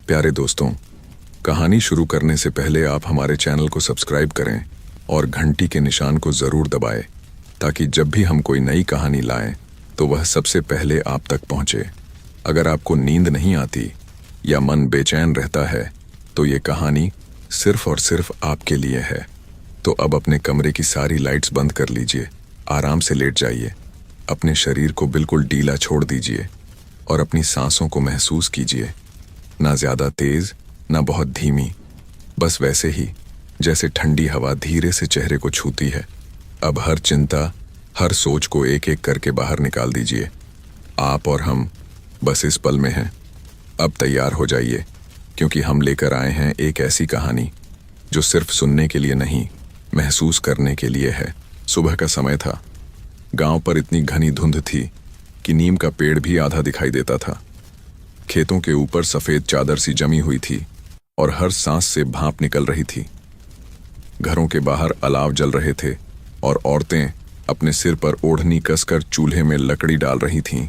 प्यारे दोस्तों, कहानी शुरू करने से पहले आप हमारे चैनल को सब्सक्राइब करें और घंटी के निशान को ज़रूर दबाएं ताकि जब भी हम कोई नई कहानी लाएं तो वह सबसे पहले आप तक पहुंचे। अगर आपको नींद नहीं आती या मन बेचैन रहता है तो ये कहानी सिर्फ और सिर्फ आपके लिए है। तो अब अपने कमरे की सारी लाइट्स बंद कर लीजिए, आराम से लेट जाइए, अपने शरीर को बिल्कुल ढीला छोड़ दीजिए और अपनी सांसों को महसूस कीजिए। ना ज़्यादा तेज़ ना बहुत धीमी, बस वैसे ही जैसे ठंडी हवा धीरे से चेहरे को छूती है। अब हर चिंता, हर सोच को एक एक करके बाहर निकाल दीजिए। आप और हम बस इस पल में हैं। अब तैयार हो जाइए, क्योंकि हम लेकर आए हैं एक ऐसी कहानी जो सिर्फ सुनने के लिए नहीं, महसूस करने के लिए है। सुबह का समय था। गांव पर इतनी घनी धुंध थी कि नीम का पेड़ भी आधा दिखाई देता था। खेतों के ऊपर सफ़ेद चादर सी जमी हुई थी और हर सांस से भाप निकल रही थी। घरों के बाहर अलाव जल रहे थे और औरतें अपने सिर पर ओढ़नी कसकर चूल्हे में लकड़ी डाल रही थीं।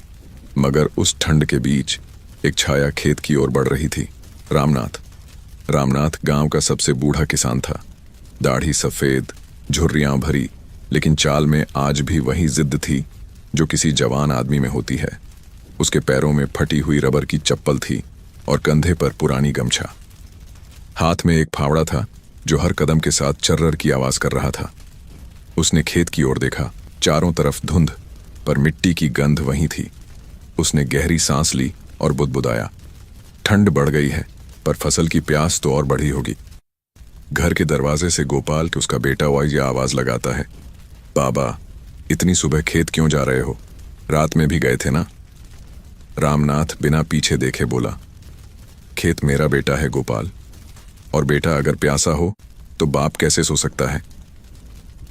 मगर उस ठंड के बीच एक छाया खेत की ओर बढ़ रही थी। रामनाथ गांव का सबसे बूढ़ा किसान था। दाढ़ी सफ़ेद, झुर्रियां भरी, लेकिन चाल में आज भी वही जिद्द थी जो किसी जवान आदमी में होती है। उसके पैरों में फटी हुई रबर की चप्पल थी और कंधे पर पुरानी गमछा। हाथ में एक फावड़ा था जो हर कदम के साथ चर्रर की आवाज कर रहा था। उसने खेत की ओर देखा। चारों तरफ धुंध, पर मिट्टी की गंध वहीं थी। उसने गहरी सांस ली और बुदबुदाया, ठंड बढ़ गई है, पर फसल की प्यास तो और बढ़ी होगी। घर के दरवाजे से गोपाल के उसका बेटा यह आवाज लगाता है, बाबा, इतनी सुबह खेत क्यों जा रहे हो? रात में भी गए थे ना? रामनाथ बिना पीछे देखे बोला, खेत मेरा बेटा है गोपाल, और बेटा अगर प्यासा हो तो बाप कैसे सो सकता है?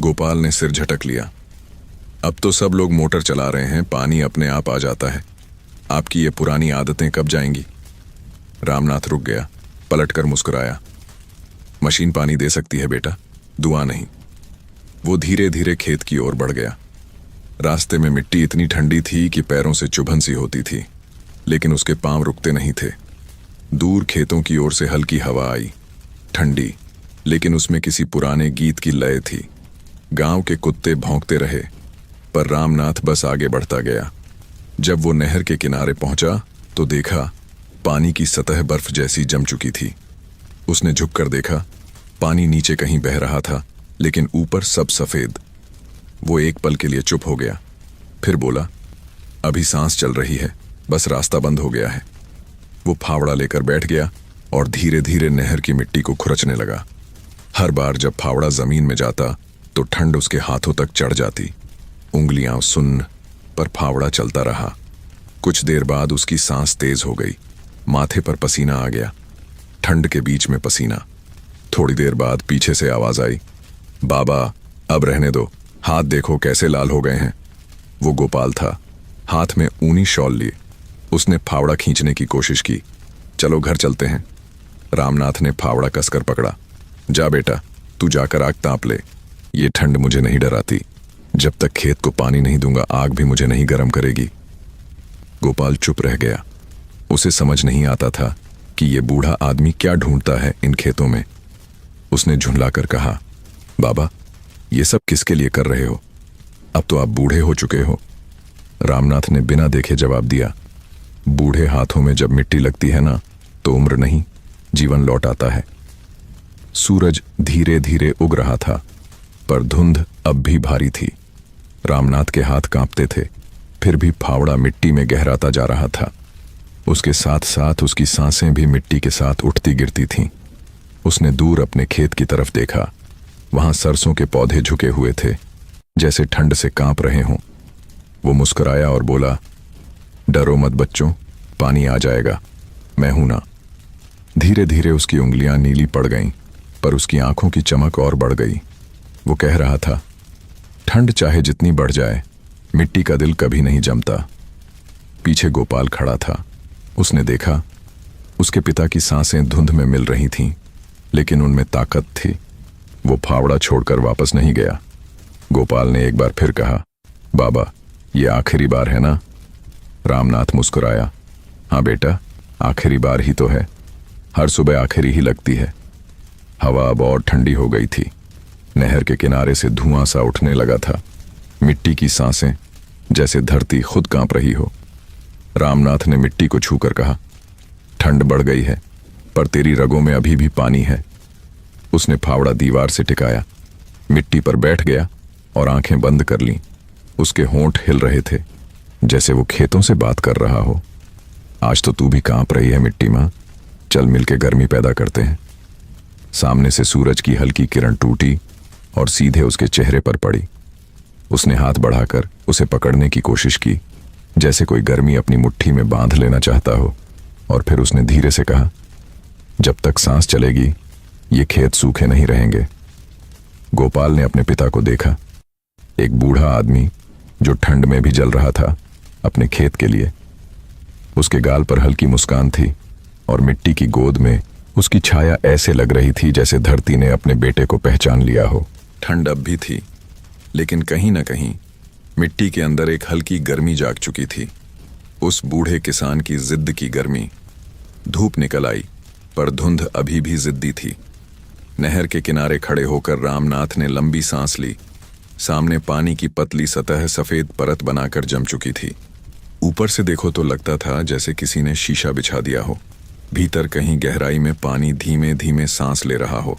गोपाल ने सिर झटक लिया। अब तो सब लोग मोटर चला रहे हैं, पानी अपने आप आ जाता है। आपकी ये पुरानी आदतें कब जाएंगी? रामनाथ रुक गया, पलटकर मुस्कुराया, मशीन पानी दे सकती है बेटा, दुआ नहीं। वो धीरे धीरे खेत की ओर बढ़ गया। रास्ते में मिट्टी इतनी ठंडी थी कि पैरों से चुभन सी होती थी, लेकिन उसके पांव रुकते नहीं थे। दूर खेतों की ओर से हल्की हवा आई, ठंडी, लेकिन उसमें किसी पुराने गीत की लय थी। गांव के कुत्ते भौंकते रहे, पर रामनाथ बस आगे बढ़ता गया। जब वो नहर के किनारे पहुंचा तो देखा पानी की सतह बर्फ जैसी जम चुकी थी। उसने झुककर देखा, पानी नीचे कहीं बह रहा था, लेकिन ऊपर सब सफेद। वो एक पल के लिए चुप हो गया, फिर बोला, अभी सांस चल रही है, बस रास्ता बंद हो गया है। वो फावड़ा लेकर बैठ गया और धीरे धीरे नहर की मिट्टी को खुरचने लगा। हर बार जब फावड़ा जमीन में जाता तो ठंड उसके हाथों तक चढ़ जाती। उंगलियां सुन्न, पर फावड़ा चलता रहा। कुछ देर बाद उसकी सांस तेज हो गई, माथे पर पसीना आ गया, ठंड के बीच में पसीना। थोड़ी देर बाद पीछे से आवाज आई, बाबा, अब रहने दो, हाथ देखो कैसे लाल हो गए हैं। वो गोपाल था, हाथ में ऊनी शॉल लिए। उसने फावड़ा खींचने की कोशिश की। चलो घर चलते हैं। रामनाथ ने फावड़ा कसकर पकड़ा। जा बेटा, तू जाकर आग ताप ले, ये ठंड मुझे नहीं डराती। जब तक खेत को पानी नहीं दूंगा आग भी मुझे नहीं गर्म करेगी। गोपाल चुप रह गया। उसे समझ नहीं आता था कि ये बूढ़ा आदमी क्या ढूंढता है इन खेतों में। उसने झुंझलाकर कहा, बाबा, ये सब किसके लिए कर रहे हो? अब तो आप बूढ़े हो चुके हो। रामनाथ ने बिना देखे जवाब दिया, बूढ़े हाथों में जब मिट्टी लगती है ना, तो उम्र नहीं, जीवन लौट आता है। सूरज धीरे धीरे उग रहा था, पर धुंध अब भी भारी थी। रामनाथ के हाथ कांपते थे, फिर भी फावड़ा मिट्टी में गहराता जा रहा था। उसके साथ साथ उसकी सांसें भी मिट्टी के साथ उठती गिरती थीं। उसने दूर अपने खेत की तरफ देखा। वहां सरसों के पौधे झुके हुए थे, जैसे ठंड से कांप रहे हों। वो मुस्कुराया और बोला, डरो मत बच्चों, पानी आ जाएगा, मैं हूं ना। धीरे धीरे उसकी उंगलियां नीली पड़ गईं, पर उसकी आंखों की चमक और बढ़ गई। वो कह रहा था, ठंड चाहे जितनी बढ़ जाए, मिट्टी का दिल कभी नहीं जमता। पीछे गोपाल खड़ा था। उसने देखा, उसके पिता की सांसें धुंध में मिल रही थीं, लेकिन उनमें ताकत थी। वो फावड़ा छोड़कर वापस नहीं गया। गोपाल ने एक बार फिर कहा, बाबा, ये आखिरी बार है ना? रामनाथ मुस्कुराया, हाँ बेटा, आखिरी बार ही तो है। हर सुबह आखिरी ही लगती है। हवा अब और ठंडी हो गई थी। नहर के किनारे से धुआं सा उठने लगा था। मिट्टी की सांसें, जैसे धरती खुद कांप रही हो। रामनाथ ने मिट्टी को छूकर कहा, ठंड बढ़ गई है, पर तेरी रगों में अभी भी पानी है। उसने फावड़ा दीवार से टिकाया, मिट्टी पर बैठ गया और आंखें बंद कर लीं। उसके होंठ हिल रहे थे, जैसे वो खेतों से बात कर रहा हो। आज तो तू भी कांप रही है मिट्टी मां, चल मिलके गर्मी पैदा करते हैं। सामने से सूरज की हल्की किरण टूटी और सीधे उसके चेहरे पर पड़ी। उसने हाथ बढ़ाकर उसे पकड़ने की कोशिश की, जैसे कोई गर्मी अपनी मुट्ठी में बांध लेना चाहता हो। और फिर उसने धीरे से कहा, जब तक सांस चलेगी ये खेत सूखे नहीं रहेंगे। गोपाल ने अपने पिता को देखा, एक बूढ़ा आदमी जो ठंड में भी जल रहा था अपने खेत के लिए। उसके गाल पर हल्की मुस्कान थी और मिट्टी की गोद में उसकी छाया ऐसे लग रही थी जैसे धरती ने अपने बेटे को पहचान लिया हो। ठंड अब भी थी, लेकिन कहीं न कहीं मिट्टी के अंदर एक हल्की गर्मी जाग चुकी थी। उस बूढ़े किसान की जिद की गर्मी। धूप निकल आई, पर धुंध अभी भी जिद्दी थी। नहर के किनारे खड़े होकर रामनाथ ने लंबी सांस ली। सामने पानी की पतली सतह सफेद परत बनाकर जम चुकी थी। ऊपर से देखो तो लगता था जैसे किसी ने शीशा बिछा दिया हो। भीतर कहीं गहराई में पानी धीमे धीमे सांस ले रहा हो।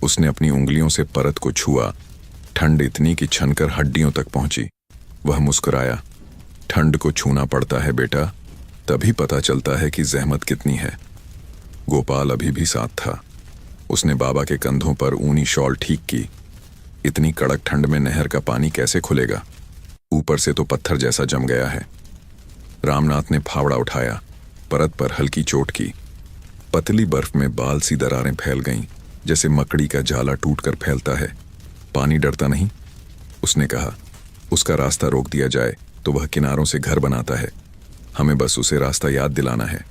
उसने अपनी उंगलियों से परत को छुआ। ठंड इतनी कि छनकर हड्डियों तक पहुंची। वह मुस्कुराया, ठंड को छूना पड़ता है बेटा, तभी पता चलता है कि जहमत कितनी है। गोपाल अभी भी साथ था। उसने बाबा के कंधों पर ऊनी शॉल ठीक की। इतनी कड़क ठंड में नहर का पानी कैसे खुलेगा? ऊपर से तो पत्थर जैसा जम गया है। रामनाथ ने फावड़ा उठाया, परत पर हल्की चोट की। पतली बर्फ में बाल सी दरारें फैल गईं, जैसे मकड़ी का जाला टूटकर फैलता है। पानी डरता नहीं, उसने कहा। उसका रास्ता रोक दिया जाए तो वह किनारों से घर बनाता है। हमें बस उसे रास्ता याद दिलाना है।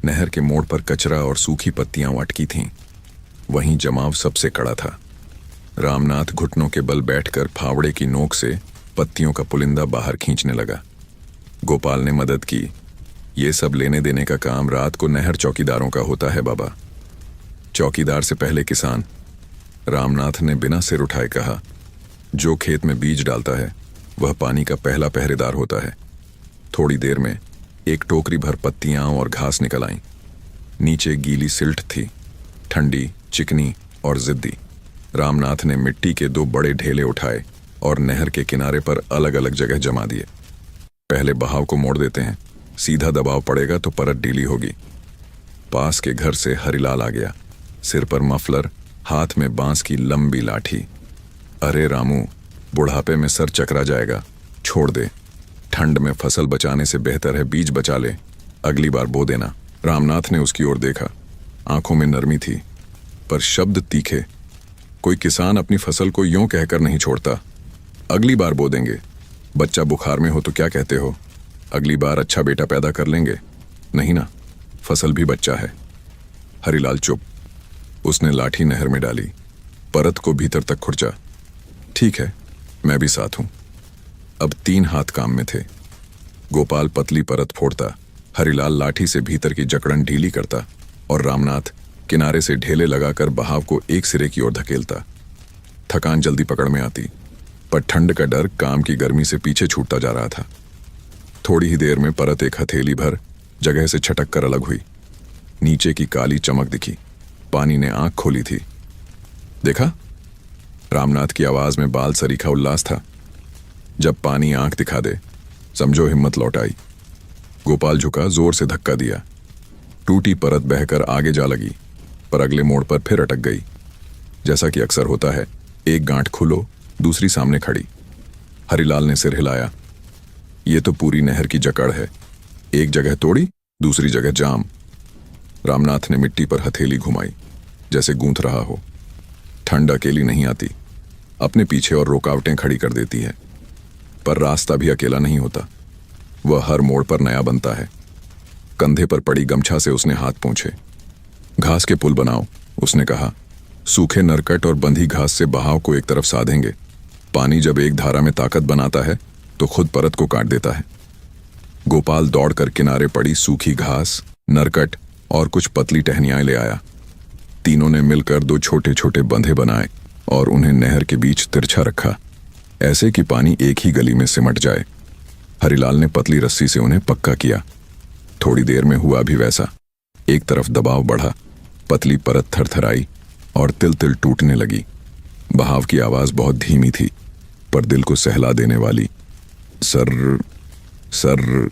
नहर के मोड़ पर कचरा और सूखी पत्तियां अटकी थीं। वहीं जमाव सबसे कड़ा था। रामनाथ घुटनों के बल बैठकर फावड़े की नोक से पत्तियों का पुलिंदा बाहर खींचने लगा। गोपाल ने मदद की। ये सब लेने देने का काम रात को नहर चौकीदारों का होता है बाबा। चौकीदार से पहले किसान। रामनाथ ने बिना सिर उठाए कहा, जो खेत में बीज डालता है वह पानी का पहला पहरेदार होता है। थोड़ी देर में एक टोकरी भर पत्तियां और घास निकल आईं। नीचे गीली सिल्ट थी, ठंडी, चिकनी और जिद्दी। रामनाथ ने मिट्टी के 2 बड़े ढेले उठाए और नहर के किनारे पर अलग अलग जगह जमा दिए। पहले बहाव को मोड़ देते हैं, सीधा दबाव पड़ेगा तो परत ढीली होगी। पास के घर से हरिलाल आ गया, सिर पर मफलर, हाथ में बांस की लंबी लाठी। अरे रामू, बुढ़ापे में सर चकरा जाएगा, छोड़ दे। ठंड में फसल बचाने से बेहतर है बीज बचा ले, अगली बार बो देना। रामनाथ ने उसकी ओर देखा। आंखों में नरमी थी, पर शब्द तीखे। कोई किसान अपनी फसल को यूं कहकर नहीं छोड़ता, अगली बार बो देंगे। बच्चा बुखार में हो तो क्या कहते हो, अगली बार अच्छा बेटा पैदा कर लेंगे। नहीं ना, फसल भी बच्चा है। हरिलाल चुप। उसने लाठी नहर में डाली, परत को भीतर तक खुरचा। ठीक है, मैं भी साथ हूं। अब 3 हाथ काम में थे। गोपाल पतली परत फोड़ता, हरिलाल लाठी से भीतर की जकड़न ढीली करता और रामनाथ किनारे से ढेले लगाकर बहाव को एक सिरे की ओर धकेलता। थकान जल्दी पकड़ में आती, पर ठंड का डर काम की गर्मी से पीछे छूटता जा रहा था। थोड़ी ही देर में परत एक हथेली भर जगह से छटक कर अलग हुई। नीचे की काली चमक दिखी। पानी ने आंख खोली थी। देखा? रामनाथ की आवाज में बाल सरीखा उल्लास था। जब पानी आंख दिखा दे, समझो हिम्मत लौट आई। गोपाल झुका, जोर से धक्का दिया। टूटी परत बहकर आगे जा लगी, पर अगले मोड़ पर फिर अटक गई। जैसा कि अक्सर होता है, एक गांठ खुलो, दूसरी सामने खड़ी। हरिलाल ने सिर हिलाया। ये तो पूरी नहर की जकड़ है, एक जगह तोड़ी, दूसरी जगह जाम। रामनाथ ने मिट्टी पर हथेली घुमाई, जैसे गूंथ रहा हो। ठंड अकेली नहीं आती, अपने पीछे और रुकावटें खड़ी कर देती है। पर रास्ता भी अकेला नहीं होता, वह हर मोड़ पर नया बनता है। कंधे पर पड़ी गमछा से उसने हाथ पोंछे। घास के पुल बनाओ, उसने कहा। सूखे नरकट और बंधी घास से बहाव को एक तरफ साधेंगे। पानी जब एक धारा में ताकत बनाता है तो खुद परत को काट देता है। गोपाल दौड़कर किनारे पड़ी सूखी घास, नरकट और कुछ पतली टहनियाँ ले आया। तीनों ने मिलकर दो छोटे छोटे बंधे बनाए और उन्हें नहर के बीच तिरछा रखा, ऐसे कि पानी एक ही गली में सिमट जाए। हरिलाल ने पतली रस्सी से उन्हें पक्का किया। थोड़ी देर में हुआ भी वैसा। एक तरफ दबाव बढ़ा, पतली परत थरथराई और तिल तिल टूटने लगी। बहाव की आवाज बहुत धीमी थी, पर दिल को सहला देने वाली। Sir sir.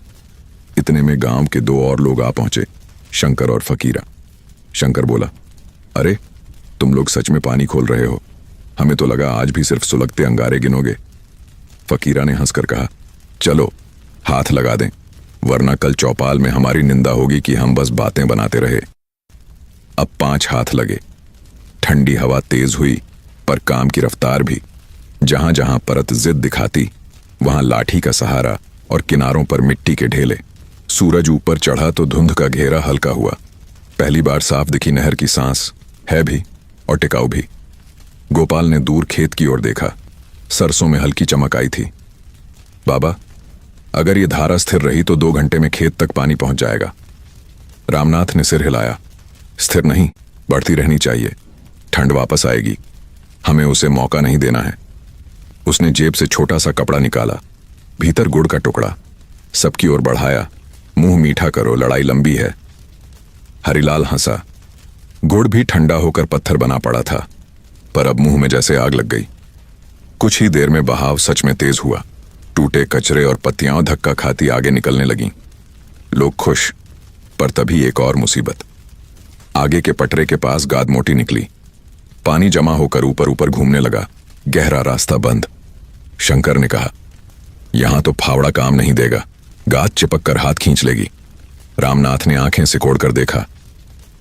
इतने में गांव के दो और लोग आ पहुंचे, शंकर और फकीरा। शंकर बोला, अरे तुम लोग सच में पानी खोल रहे हो? हमें तो लगा आज भी सिर्फ सुलगते अंगारे गिनोगे। फकीरा ने हंसकर कहा, चलो हाथ लगा दें, वरना कल चौपाल में हमारी निंदा होगी कि हम बस बातें बनाते रहे। अब 5 हाथ लगे। ठंडी हवा तेज हुई, पर काम की रफ्तार भी। जहां जहां परत जिद दिखाती, वहां लाठी का सहारा और किनारों पर मिट्टी के ढेले। सूरज ऊपर चढ़ा तो धुंध का घेरा हल्का हुआ। पहली बार साफ दिखी नहर की सांस, है भी और टिकाऊ भी। गोपाल ने दूर खेत की ओर देखा। सरसों में हल्की चमक आई थी। बाबा, अगर ये धारा स्थिर रही तो 2 घंटे में खेत तक पानी पहुंच जाएगा। रामनाथ ने सिर हिलाया। स्थिर नहीं, बढ़ती रहनी चाहिए। ठंड वापस आएगी, हमें उसे मौका नहीं देना है। उसने जेब से छोटा सा कपड़ा निकाला, भीतर गुड़ का टुकड़ा। सबकी ओर बढ़ाया। मुंह मीठा करो, लड़ाई लंबी है। हरिलाल हंसा। गुड़ भी ठंडा होकर पत्थर बना पड़ा था, पर अब मुंह में जैसे आग लग गई। कुछ ही देर में बहाव सच में तेज हुआ। टूटे कचरे और पत्तियां धक्का खाती आगे निकलने लगीं। लोग खुश, पर तभी एक और मुसीबत। आगे के पटरे के पास गाद मोटी निकली। पानी जमा होकर ऊपर ऊपर घूमने लगा। गहरा रास्ता बंद। शंकर ने कहा, यहां तो फावड़ा काम नहीं देगा, गाद चिपक कर हाथ खींच लेगी। रामनाथ ने आंखें सिकोड़कर देखा।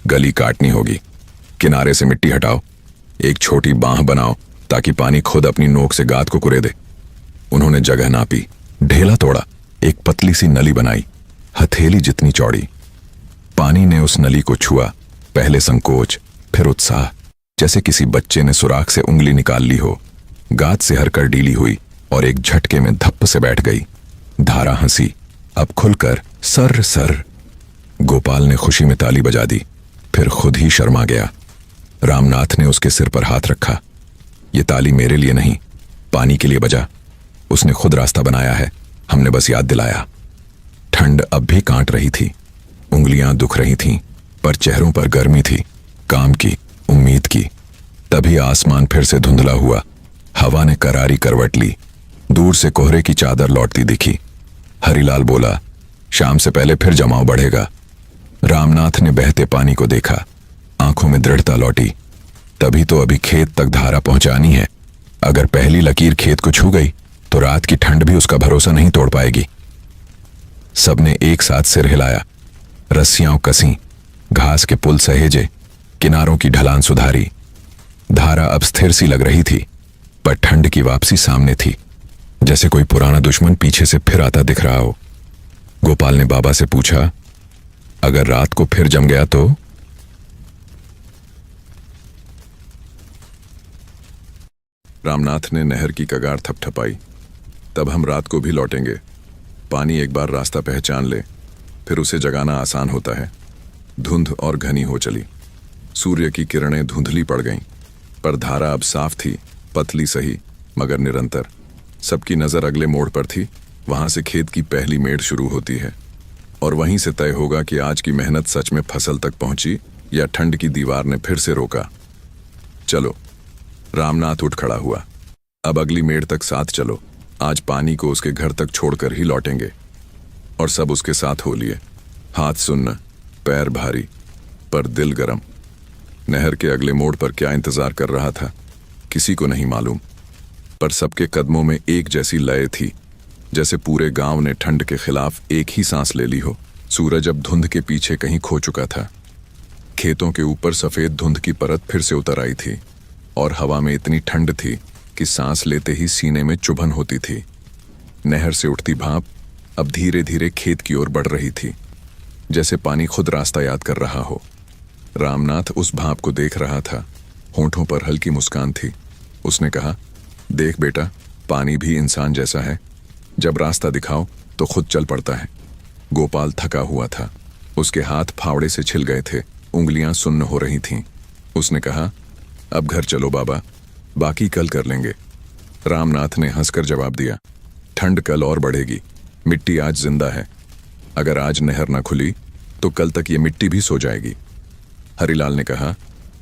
गली काटनी होगी। किनारे से मिट्टी हटाओ, एक छोटी बांह बनाओ ताकि पानी खुद अपनी नोक से गाद को कुरे दे। उन्होंने जगह नापी, ढेला तोड़ा, एक पतली सी नली बनाई, हथेली जितनी चौड़ी। पानी ने उस नली को छुआ। पहले संकोच, फिर उत्साह, जैसे किसी बच्चे ने सुराख से उंगली निकाल ली हो। गाद से हरकर डीली हुई और एक झटके में धप्प से बैठ गई। धारा हंसी, अब खुलकर सर सर। गोपाल ने खुशी में ताली बजा दी, फिर खुद ही शर्मा गया। रामनाथ ने उसके सिर पर हाथ रखा। ये ताली मेरे लिए नहीं, पानी के लिए बजा। उसने खुद रास्ता बनाया है, हमने बस याद दिलाया। ठंड अब भी कांट रही थी, उंगलियां दुख रही थीं, पर चेहरों पर गर्मी थी, काम की, उम्मीद की। तभी आसमान फिर से धुंधला हुआ। हवा ने करारी करवट ली। दूर से कोहरे की चादर लौटती दिखी। हरिलाल बोला, शाम से पहले फिर जमाव बढ़ेगा। रामनाथ ने बहते पानी को देखा। आंखों में दृढ़ता लौटी। तभी तो अभी खेत तक धारा पहुंचानी है। अगर पहली लकीर खेत को छू गई तो रात की ठंड भी उसका भरोसा नहीं तोड़ पाएगी। सबने एक साथ सिर हिलाया। रस्सियां कसी, घास के पुल सहेजे, किनारों की ढलान सुधारी। धारा अब स्थिर सी लग रही थी, पर ठंड की वापसी सामने थी, जैसे कोई पुराना दुश्मन पीछे से फिर आता दिख रहा हो। गोपाल ने बाबा से पूछा, अगर रात को फिर जम गया तो? रामनाथ ने नहर की कगार थपथपाई। तब हम रात को भी लौटेंगे। पानी एक बार रास्ता पहचान ले, फिर उसे जगाना आसान होता है। धुंध और घनी हो चली। सूर्य की किरणें धुंधली पड़ गईं, पर धारा अब साफ थी, पतली सही मगर निरंतर। सबकी नजर अगले मोड़ पर थी। वहां से खेत की पहली मेड़ शुरू होती है, और वहीं से तय होगा कि आज की मेहनत सच में फसल तक पहुंची या ठंड की दीवार ने फिर से रोका। चलो। रामनाथ उठ खड़ा हुआ। अब अगली मेड़ तक साथ चलो। आज पानी को उसके घर तक छोड़कर ही लौटेंगे। और सब उसके साथ हो लिए। हाथ सुन्न, पैर भारी, पर दिल गरम। नहर के अगले मोड़ पर क्या इंतजार कर रहा था, किसी को नहीं मालूम, पर सबके कदमों में एक जैसी लय थी, जैसे पूरे गांव ने ठंड के खिलाफ एक ही सांस ले ली हो। सूरज अब धुंध के पीछे कहीं खो चुका था। खेतों के ऊपर सफेद धुंध की परत फिर से उतर आई थी, और हवा में इतनी ठंड थी कि सांस लेते ही सीने में चुभन होती थी। नहर से उठती भाप अब धीरे धीरे खेत की ओर बढ़ रही थी, जैसे पानी खुद रास्ता याद कर रहा हो। रामनाथ उस भाप को देख रहा था। होंठों पर हल्की मुस्कान थी। उसने कहा, देख बेटा, पानी भी इंसान जैसा है। जब रास्ता दिखाओ तो खुद चल पड़ता है। गोपाल थका हुआ था। उसके हाथ फावड़े से छिल गए थे, उंगलियां सुन्न हो रही थीं। उसने कहा, अब घर चलो बाबा, बाकी कल कर लेंगे। रामनाथ ने हंसकर जवाब दिया, ठंड कल और बढ़ेगी, मिट्टी आज जिंदा है। अगर आज नहर न खुली तो कल तक ये मिट्टी भी सो जाएगी। हरिलाल ने कहा,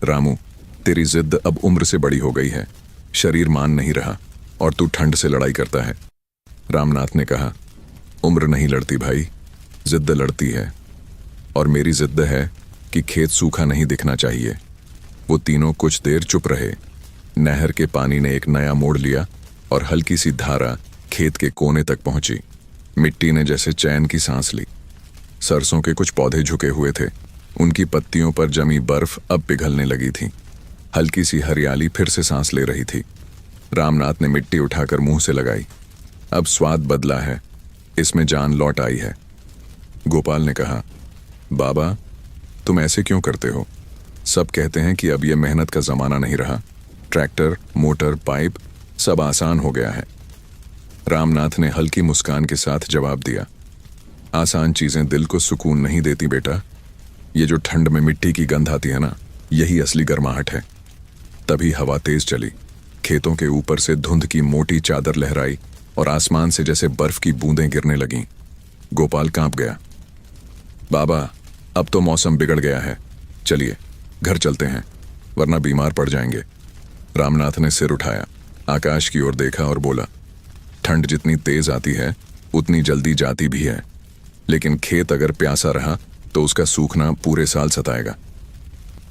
रामू, तेरी जिद अब उम्र से बड़ी हो गई है, शरीर मान नहीं रहा और तू ठंड से लड़ाई करता है। रामनाथ ने कहा, उम्र नहीं लड़ती भाई, जिद्द लड़ती है। और मेरी जिद्द है कि खेत सूखा नहीं दिखना चाहिए। वो तीनों कुछ देर चुप रहे। नहर के पानी ने एक नया मोड़ लिया और हल्की सी धारा खेत के कोने तक पहुंची। मिट्टी ने जैसे चैन की सांस ली। सरसों के कुछ पौधे झुके हुए थे, उनकी पत्तियों पर जमी बर्फ अब पिघलने लगी थी। हल्की सी हरियाली फिर से सांस ले रही थी। रामनाथ ने मिट्टी उठाकर मुंह से लगाई। अब स्वाद बदला है, इसमें जान लौट आई है। गोपाल ने कहा, बाबा, तुम ऐसे क्यों करते हो? सब कहते हैं कि अब यह मेहनत का जमाना नहीं रहा, ट्रैक्टर, मोटर, पाइप सब आसान हो गया है। रामनाथ ने हल्की मुस्कान के साथ जवाब दिया, आसान चीजें दिल को सुकून नहीं देती बेटा। ये जो ठंड में मिट्टी की गंध आती है ना, यही असली गर्माहट है। तभी हवा तेज चली, खेतों के ऊपर से धुंध की मोटी चादर लहराई और आसमान से जैसे बर्फ की बूंदें गिरने लगीं। गोपाल कांप गया। बाबा, अब तो मौसम बिगड़ गया है, चलिए घर चलते हैं, वरना बीमार पड़ जाएंगे। रामनाथ ने सिर उठाया, आकाश की ओर देखा और बोला, ठंड जितनी तेज आती है उतनी जल्दी जाती भी है, लेकिन खेत अगर प्यासा रहा तो उसका सूखना पूरे साल सताएगा।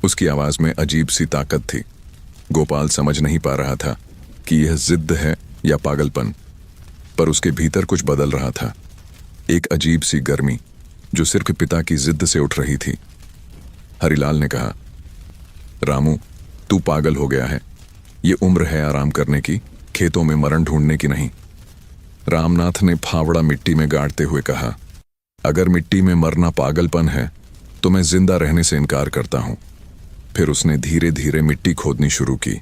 उसकी आवाज में अजीब सी ताकत थी। गोपाल समझ नहीं पा रहा था कि यह जिद्द है या पागलपन, पर उसके भीतर कुछ बदल रहा था। एक अजीब सी गर्मी जो सिर्फ पिता की जिद्द से उठ रही थी। हरिलाल ने कहा, रामू, तू पागल हो गया है। ये उम्र है आराम करने की, खेतों में मरण ढूंढने की नहीं। रामनाथ ने फावड़ा मिट्टी में गाड़ते हुए कहा, अगर मिट्टी में मरना पागलपन है तो मैं जिंदा रहने से इनकार करता हूं। फिर उसने धीरे धीरे मिट्टी खोदनी शुरू की।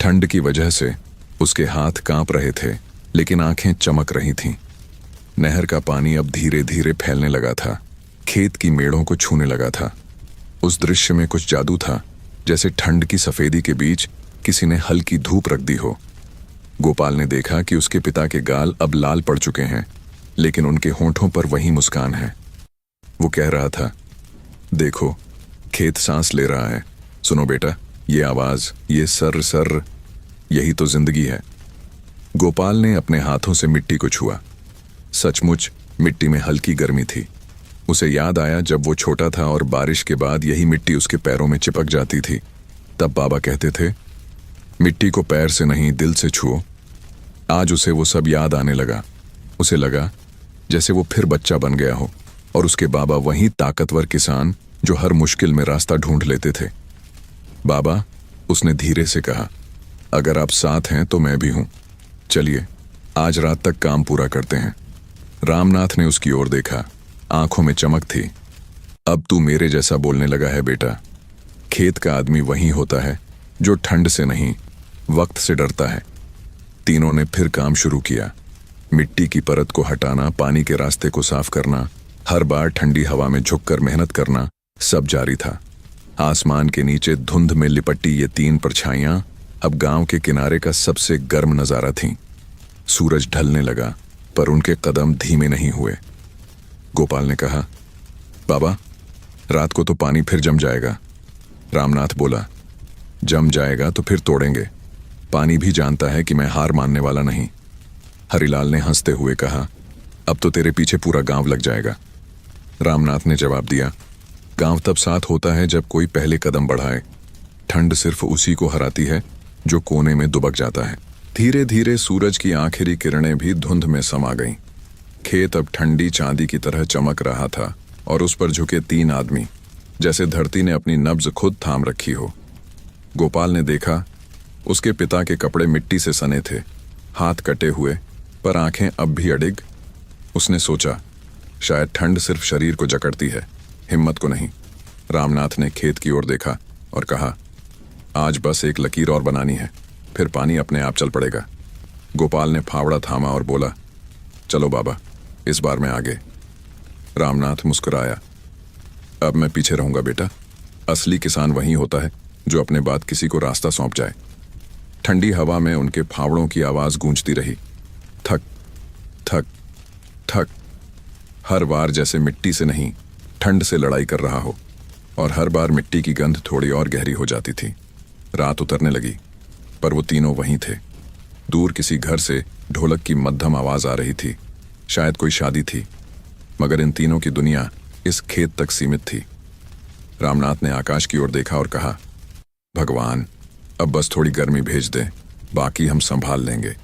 ठंड की वजह से उसके हाथ कांप रहे थे, लेकिन आंखें चमक रही थीं। नहर का पानी अब धीरे धीरे फैलने लगा था, खेत की मेड़ों को छूने लगा था। उस दृश्य में कुछ जादू था, जैसे ठंड की सफेदी के बीच किसी ने हल्की धूप रख दी हो। गोपाल ने देखा कि उसके पिता के गाल अब लाल पड़ चुके हैं, लेकिन उनके होंठों पर वही मुस्कान है। वो कह रहा था, देखो, खेत सांस ले रहा है, सुनो बेटा, ये आवाज, ये सर्र सर्र, यही तो जिंदगी है। गोपाल ने अपने हाथों से मिट्टी को छुआ। सचमुच मिट्टी में हल्की गर्मी थी। उसे याद आया जब वो छोटा था और बारिश के बाद यही मिट्टी उसके पैरों में चिपक जाती थी। तब बाबा कहते थे, मिट्टी को पैर से नहीं दिल से छुओ। आज उसे वो सब याद आने लगा। उसे लगा जैसे वो फिर बच्चा बन गया हो और उसके बाबा वही ताकतवर किसान जो हर मुश्किल में रास्ता ढूंढ लेते थे। बाबा, उसने धीरे से कहा, अगर आप साथ हैं तो मैं भी हूं। चलिए आज रात तक काम पूरा करते हैं। रामनाथ ने उसकी ओर देखा, आंखों में चमक थी। अब तू मेरे जैसा बोलने लगा है बेटा। खेत का आदमी वही होता है जो ठंड से नहीं, वक्त से डरता है। तीनों ने फिर काम शुरू किया। मिट्टी की परत को हटाना, पानी के रास्ते को साफ करना, हर बार ठंडी हवा में झुककर मेहनत करना, सब जारी था। आसमान के नीचे धुंध में लिपटी ये तीन परछाइयां अब गांव के किनारे का सबसे गर्म नजारा थीं। सूरज ढलने लगा, पर उनके कदम धीमे नहीं हुए। गोपाल ने कहा, बाबा, रात को तो पानी फिर जम जाएगा। रामनाथ बोला, जम जाएगा तो फिर तोड़ेंगे। पानी भी जानता है कि मैं हार मानने वाला नहीं। हरिलाल ने हंसते हुए कहा, अब तो तेरे पीछे पूरा गांव लग जाएगा। रामनाथ ने जवाब दिया, गांव तब साथ होता है जब कोई पहले कदम बढ़ाए। ठंड सिर्फ उसी को हराती है जो कोने में दुबक जाता है। धीरे धीरे सूरज की आखिरी किरणें भी धुंध में समा गईं। खेत अब ठंडी चांदी की तरह चमक रहा था और उस पर झुके तीन आदमी, जैसे धरती ने अपनी नब्ज खुद थाम रखी हो। गोपाल ने देखा, उसके पिता के कपड़े मिट्टी से सने थे, हाथ कटे हुए, पर आंखें अब भी अडिग। उसने सोचा, शायद ठंड सिर्फ शरीर को जकड़ती है, हिम्मत को नहीं। रामनाथ ने खेत की ओर देखा और कहा, आज बस एक लकीर और बनानी है, फिर पानी अपने आप चल पड़ेगा। गोपाल ने फावड़ा थामा और बोला, चलो बाबा, इस बार मैं आगे। रामनाथ मुस्कुराया, अब मैं पीछे रहूंगा बेटा। असली किसान वही होता है जो अपने बाद किसी को रास्ता सौंप जाए। ठंडी हवा में उनके फावड़ों की आवाज गूंजती रही, थक थक थक। हर बार जैसे मिट्टी से नहीं, ठंड से लड़ाई कर रहा हो। और हर बार मिट्टी की गंध थोड़ी और गहरी हो जाती थी। रात उतरने लगी, पर वो तीनों वहीं थे। दूर किसी घर से ढोलक की मध्यम आवाज आ रही थी। शायद कोई शादी थी, मगर इन तीनों की दुनिया इस खेत तक सीमित थी। रामनाथ ने आकाश की ओर देखा और कहा, भगवान, अब बस थोड़ी गर्मी भेज दे, बाकी हम संभाल लेंगे।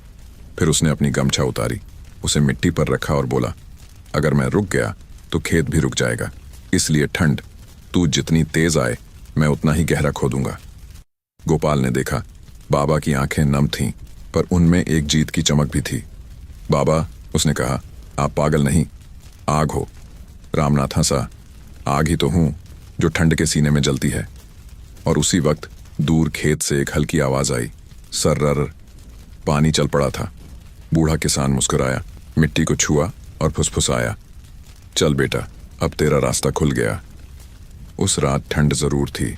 फिर उसने अपनी गमछा उतारी, उसे मिट्टी पर रखा और बोला, अगर मैं रुक गया तो खेत भी रुक जाएगा। इसलिए ठंड, तू जितनी तेज आए मैं उतना ही गहरा खोदूंगा। गोपाल ने देखा, बाबा की आंखें नम थीं, पर उनमें एक जीत की चमक भी थी। बाबा, उसने कहा, आप पागल नहीं, आग हो। रामनाथ हंसा, आग ही तो हूं जो ठंड के सीने में जलती है। और उसी वक्त दूर खेत से एक हल्की आवाज आई, सर्रर। पानी चल पड़ा था। बूढ़ा किसान मुस्कुराया, मिट्टी को छुआ और फुसफुसाया, चल बेटा, अब तेरा रास्ता खुल गया। उस रात ठंड जरूर थी,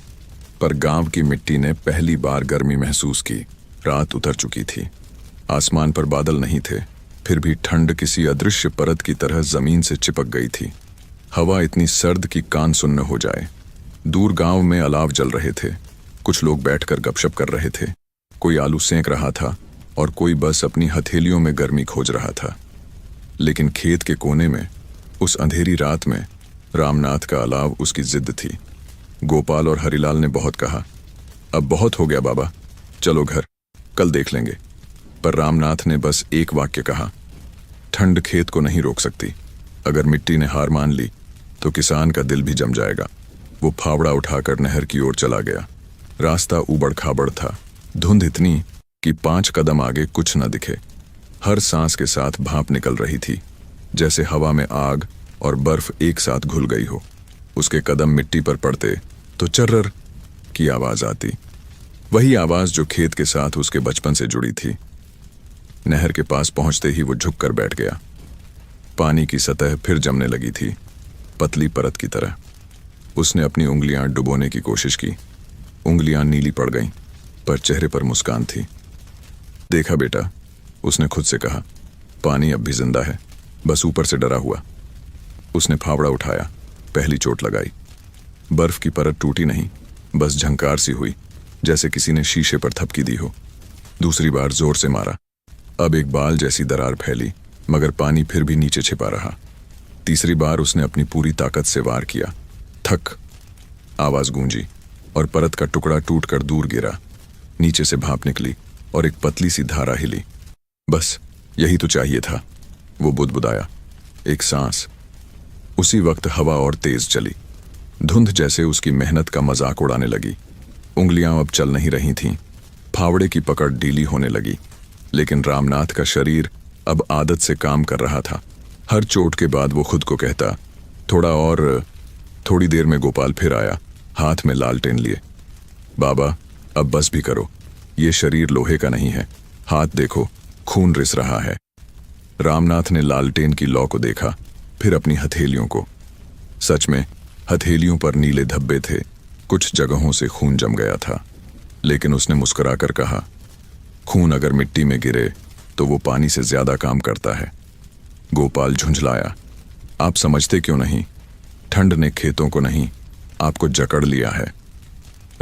पर गांव की मिट्टी ने पहली बार गर्मी महसूस की। रात उतर चुकी थी, आसमान पर बादल नहीं थे, फिर भी ठंड किसी अदृश्य परत की तरह जमीन से चिपक गई थी। हवा इतनी सर्द कि कान सुन्न हो जाए। दूर गांव में अलाव जल रहे थे। कुछ लोग बैठकर गपशप कर रहे थे। कोई आलू सेंक रहा था और कोई बस अपनी हथेलियों में गर्मी खोज रहा था। लेकिन खेत के कोने में, उस अंधेरी रात में, रामनाथ का अलाव उसकी जिद थी। गोपाल और हरिलाल ने बहुत कहा, अब बहुत हो गया बाबा, चलो घर, कल देख लेंगे। पर रामनाथ ने बस एक वाक्य कहा, ठंड खेत को नहीं रोक सकती। अगर मिट्टी ने हार मान ली तो किसान का दिल भी जम जाएगा। वो फावड़ा उठाकर नहर की ओर चला गया। रास्ता ऊबड़ खाबड़ था, धुंध इतनी कि 5 कदम आगे कुछ न दिखे। हर सांस के साथ भाप निकल रही थी, जैसे हवा में आग और बर्फ एक साथ घुल गई हो। उसके कदम मिट्टी पर पड़ते तो चर्रर की आवाज आती, वही आवाज जो खेत के साथ उसके बचपन से जुड़ी थी। नहर के पास पहुंचते ही वो झुककर बैठ गया। पानी की सतह फिर जमने लगी थी, पतली परत की तरह। उसने अपनी उंगलियां डुबोने की कोशिश की। उंगलियां नीली पड़ गईं, पर चेहरे पर मुस्कान थी। देखा बेटा, उसने खुद से कहा, पानी अब भी जिंदा है, बस ऊपर से डरा हुआ। उसने फावड़ा उठाया, पहली चोट लगाई। बर्फ की परत टूटी नहीं, बस झंकार सी हुई, जैसे किसी ने शीशे पर थपकी दी हो। दूसरी बार जोर से मारा। अब एक बाल जैसी दरार फैली, मगर पानी फिर भी नीचे छिपा रहा। तीसरी बार उसने अपनी पूरी ताकत से वार किया। थक, आवाज गूंजी और परत का टुकड़ा टूटकर दूर गिरा। नीचे से भाप निकली और एक पतली सी धारा हिली। बस यही तो चाहिए था, वो बुदबुदाया। एक सांस। उसी वक्त हवा और तेज चली। धुंध जैसे उसकी मेहनत का मजाक उड़ाने लगी। उंगलियां अब चल नहीं रही थीं। फावड़े की पकड़ ढीली होने लगी, लेकिन रामनाथ का शरीर अब आदत से काम कर रहा था। हर चोट के बाद वो खुद को कहता, थोड़ा और। थोड़ी देर में गोपाल फिर आया, हाथ में लालटेन लिए। बाबा, अब बस भी करो, ये शरीर लोहे का नहीं है। हाथ देखो, खून रिस रहा है। रामनाथ ने लालटेन की लौ को देखा, फिर अपनी हथेलियों को। सच में हथेलियों पर नीले धब्बे थे, कुछ जगहों से खून जम गया था। लेकिन उसने मुस्कुराकर कहा, खून अगर मिट्टी में गिरे तो वो पानी से ज्यादा काम करता है। गोपाल झुंझलाया, आप समझते क्यों नहीं? ठंड ने खेतों को नहीं, आपको जकड़ लिया है।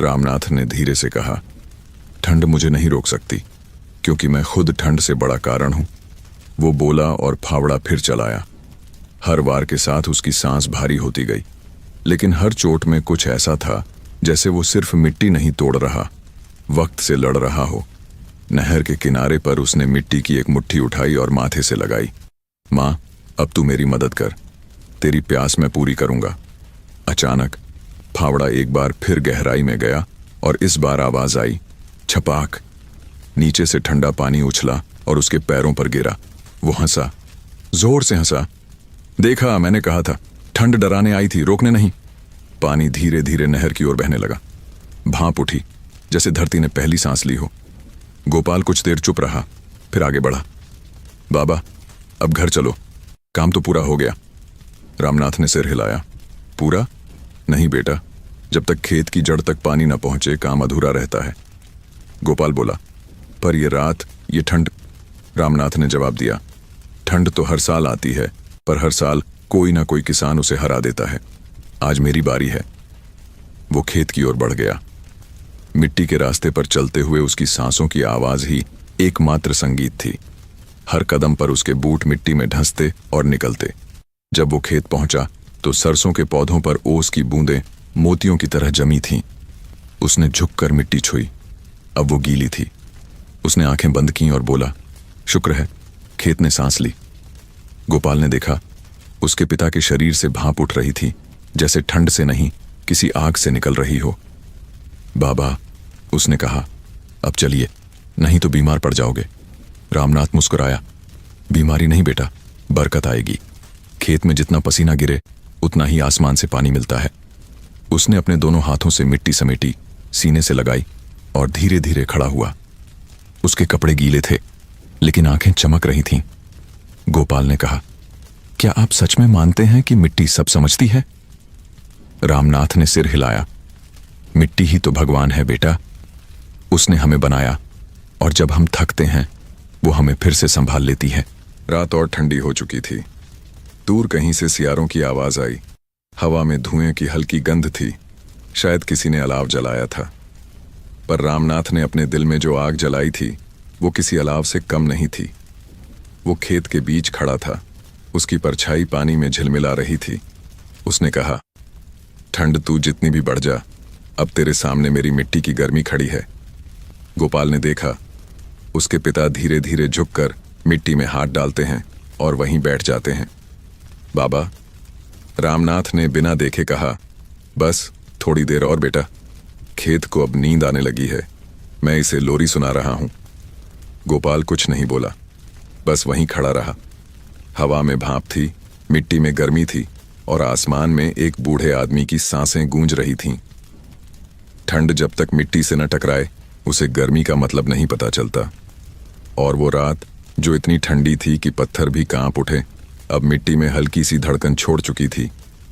रामनाथ ने धीरे से कहा, ठंड मुझे नहीं रोक सकती, क्योंकि मैं खुद ठंड से बड़ा कारण हूं। वो बोला और फावड़ा फिर चलाया। हर वार के साथ उसकी सांस भारी होती गई, लेकिन हर चोट में कुछ ऐसा था जैसे वो सिर्फ मिट्टी नहीं तोड़ रहा, वक्त से लड़ रहा हो। नहर के किनारे पर उसने मिट्टी की एक मुट्ठी उठाई और माथे से लगाई। माँ, अब तू मेरी मदद कर, तेरी प्यास मैं पूरी करूंगा। अचानक फावड़ा एक बार फिर गहराई में गया और इस बार आवाज आई, छपाक। नीचे से ठंडा पानी उछला और उसके पैरों पर गिरा। वो हंसा, जोर से हंसा। देखा, मैंने कहा था, ठंड डराने आई थी, रोकने नहीं। पानी धीरे धीरे नहर की ओर बहने लगा। भाप उठी, जैसे धरती ने पहली सांस ली हो। गोपाल कुछ देर चुप रहा, फिर आगे बढ़ा। बाबा, अब घर चलो, काम तो पूरा हो गया। रामनाथ ने सिर हिलाया। पूरा? नहीं बेटा, जब तक खेत की जड़ तक पानी न पहुंचे काम अधूरा रहता है। गोपाल बोला, पर ये रात, ये ठंड। रामनाथ ने जवाब दिया, ठंड तो हर साल आती है, पर हर साल कोई ना कोई किसान उसे हरा देता है। आज मेरी बारी है। वो खेत की ओर बढ़ गया। मिट्टी के रास्ते पर चलते हुए उसकी सांसों की आवाज ही एकमात्र संगीत थी। हर कदम पर उसके बूट मिट्टी में धंसते और निकलते। जब वो खेत पहुंचा तो सरसों के पौधों पर ओस की बूंदें मोतियों की तरह जमी थीं। उसने झुककर मिट्टी छुई। अब वो गीली थी। उसने आंखें बंद कीं और बोला, शुक्र है। खेत ने सांस ली। गोपाल ने देखा, उसके पिता के शरीर से भाप उठ रही थी, जैसे ठंड से नहीं, किसी आग से निकल रही हो। बाबा, उसने कहा, अब चलिए, नहीं तो बीमार पड़ जाओगे। रामनाथ मुस्कुराया, बीमारी नहीं बेटा, बरकत आएगी। खेत में जितना पसीना गिरे उतना ही आसमान से पानी मिलता है। उसने अपने दोनों हाथों से मिट्टी समेटी, सीने से लगाई और धीरे धीरे खड़ा हुआ। उसके कपड़े गीले थे, लेकिन आंखें चमक रही थीं। गोपाल ने कहा, क्या आप सच में मानते हैं कि मिट्टी सब समझती है? रामनाथ ने सिर हिलाया। मिट्टी ही तो भगवान है बेटा। उसने हमें बनाया, और जब हम थकते हैं वो हमें फिर से संभाल लेती है। रात और ठंडी हो चुकी थी। दूर कहीं से सियारों की आवाज आई। हवा में धुएं की हल्की गंध थी। शायद किसी ने अलाव जलाया था। पर रामनाथ ने अपने दिल में जो आग जलाई थी वो किसी अलाव से कम नहीं थी। वो खेत के बीच खड़ा था। उसकी परछाई पानी में झिलमिला रही थी। उसने कहा, ठंड तू जितनी भी बढ़ जा, अब तेरे सामने मेरी मिट्टी की गर्मी खड़ी है। गोपाल ने देखा, उसके पिता धीरे धीरे झुककर मिट्टी में हाथ डालते हैं और वहीं बैठ जाते हैं। बाबा, रामनाथ ने बिना देखे कहा, बस थोड़ी देर और बेटा, खेत को अब नींद आने लगी है, मैं इसे लोरी सुना रहा हूं। गोपाल कुछ नहीं बोला, बस वहीं खड़ा रहा। हवा में भाप थी, मिट्टी में गर्मी थी और आसमान में एक बूढ़े आदमी की सांसें गूंज रही थीं। ठंड जब तक मिट्टी से न टकराए उसे गर्मी का मतलब नहीं पता चलता। और वो रात जो इतनी ठंडी थी कि पत्थर भी कांप उठे, अब मिट्टी में हल्की सी धड़कन छोड़ चुकी थी,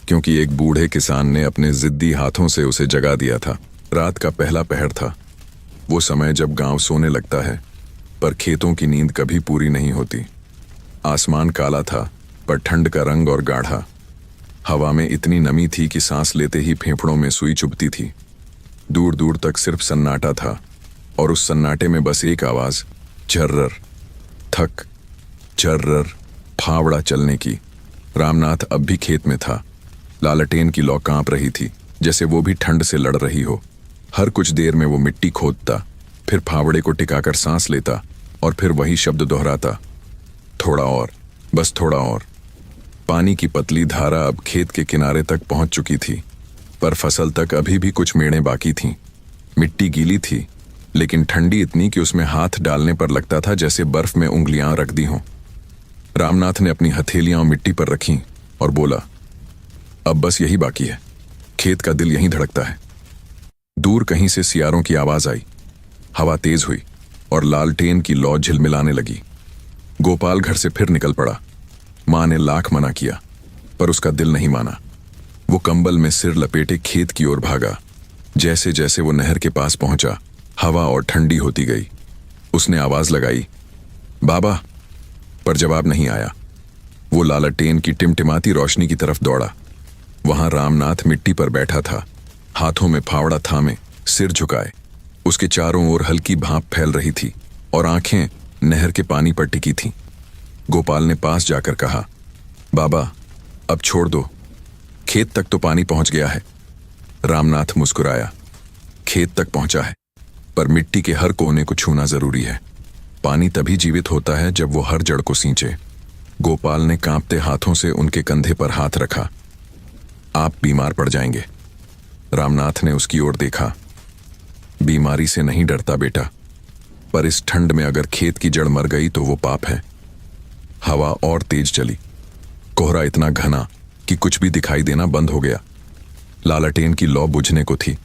क्योंकि एक बूढ़े किसान ने अपने जिद्दी हाथों से उसे जगा दिया था। रात का पहला पहर था। वो समय जब गांव सोने लगता है, पर खेतों की नींद कभी पूरी नहीं होती। आसमान काला था, पर ठंड का रंग और गाढ़ा। हवा में इतनी नमी थी कि सांस लेते ही फेफड़ों में सुई चुभती थी। दूर दूर तक सिर्फ सन्नाटा था, और उस सन्नाटे में बस एक आवाज, झर्रर, थक, झर्रर, फावड़ा चलने की। रामनाथ अब भी खेत में था। लालटेन की लौ कांप रही थी, जैसे वो भी ठंड से लड़ रही हो। हर कुछ देर में वो मिट्टी खोदता, फिर फावड़े को टिकाकर सांस लेता और फिर वही शब्द दोहराता, थोड़ा और, बस थोड़ा और। पानी की पतली धारा अब खेत के किनारे तक पहुंच चुकी थी, पर फसल तक अभी भी कुछ मेड़ें बाकी थीं। मिट्टी गीली थी, लेकिन ठंडी इतनी कि उसमें हाथ डालने पर लगता था जैसे बर्फ में उंगलियां रख दी हों। रामनाथ ने अपनी हथेलियां मिट्टी पर रखीं और बोला, अब बस यही बाकी है। खेत का दिल यहीं धड़कता है। दूर कहीं से सियारों की आवाज आई। हवा तेज हुई और लालटेन की लौ झिलमिलाने लगी। गोपाल घर से फिर निकल पड़ा। मां ने लाख मना किया, पर उसका दिल नहीं माना। वो कंबल में सिर लपेटे खेत की ओर भागा। जैसे जैसे वो नहर के पास पहुंचा, हवा और ठंडी होती गई। उसने आवाज लगाई, बाबा, पर जवाब नहीं आया। वो लालटेन की टिमटिमाती रोशनी की तरफ दौड़ा। वहां रामनाथ मिट्टी पर बैठा था, हाथों में फावड़ा थामे, सिर झुकाए। उसके चारों ओर हल्की भाप फैल रही थी और आंखें नहर के पानी पर टिकी थीं। गोपाल ने पास जाकर कहा, बाबा, अब छोड़ दो, खेत तक तो पानी पहुंच गया है। रामनाथ मुस्कुराया, खेत तक पहुंचा है, पर मिट्टी के हर कोने को छूना जरूरी है। पानी तभी जीवित होता है जब वो हर जड़ को सींचे। गोपाल ने कांपते हाथों से उनके कंधे पर हाथ रखा। आप बीमार पड़ जाएंगे। रामनाथ ने उसकी ओर देखा। बीमारी से नहीं डरता बेटा, पर इस ठंड में अगर खेत की जड़ मर गई तो वो पाप है। हवा और तेज चली। कोहरा इतना घना कि कुछ भी दिखाई देना बंद हो गया। लालटेन की लौ बुझने को थी।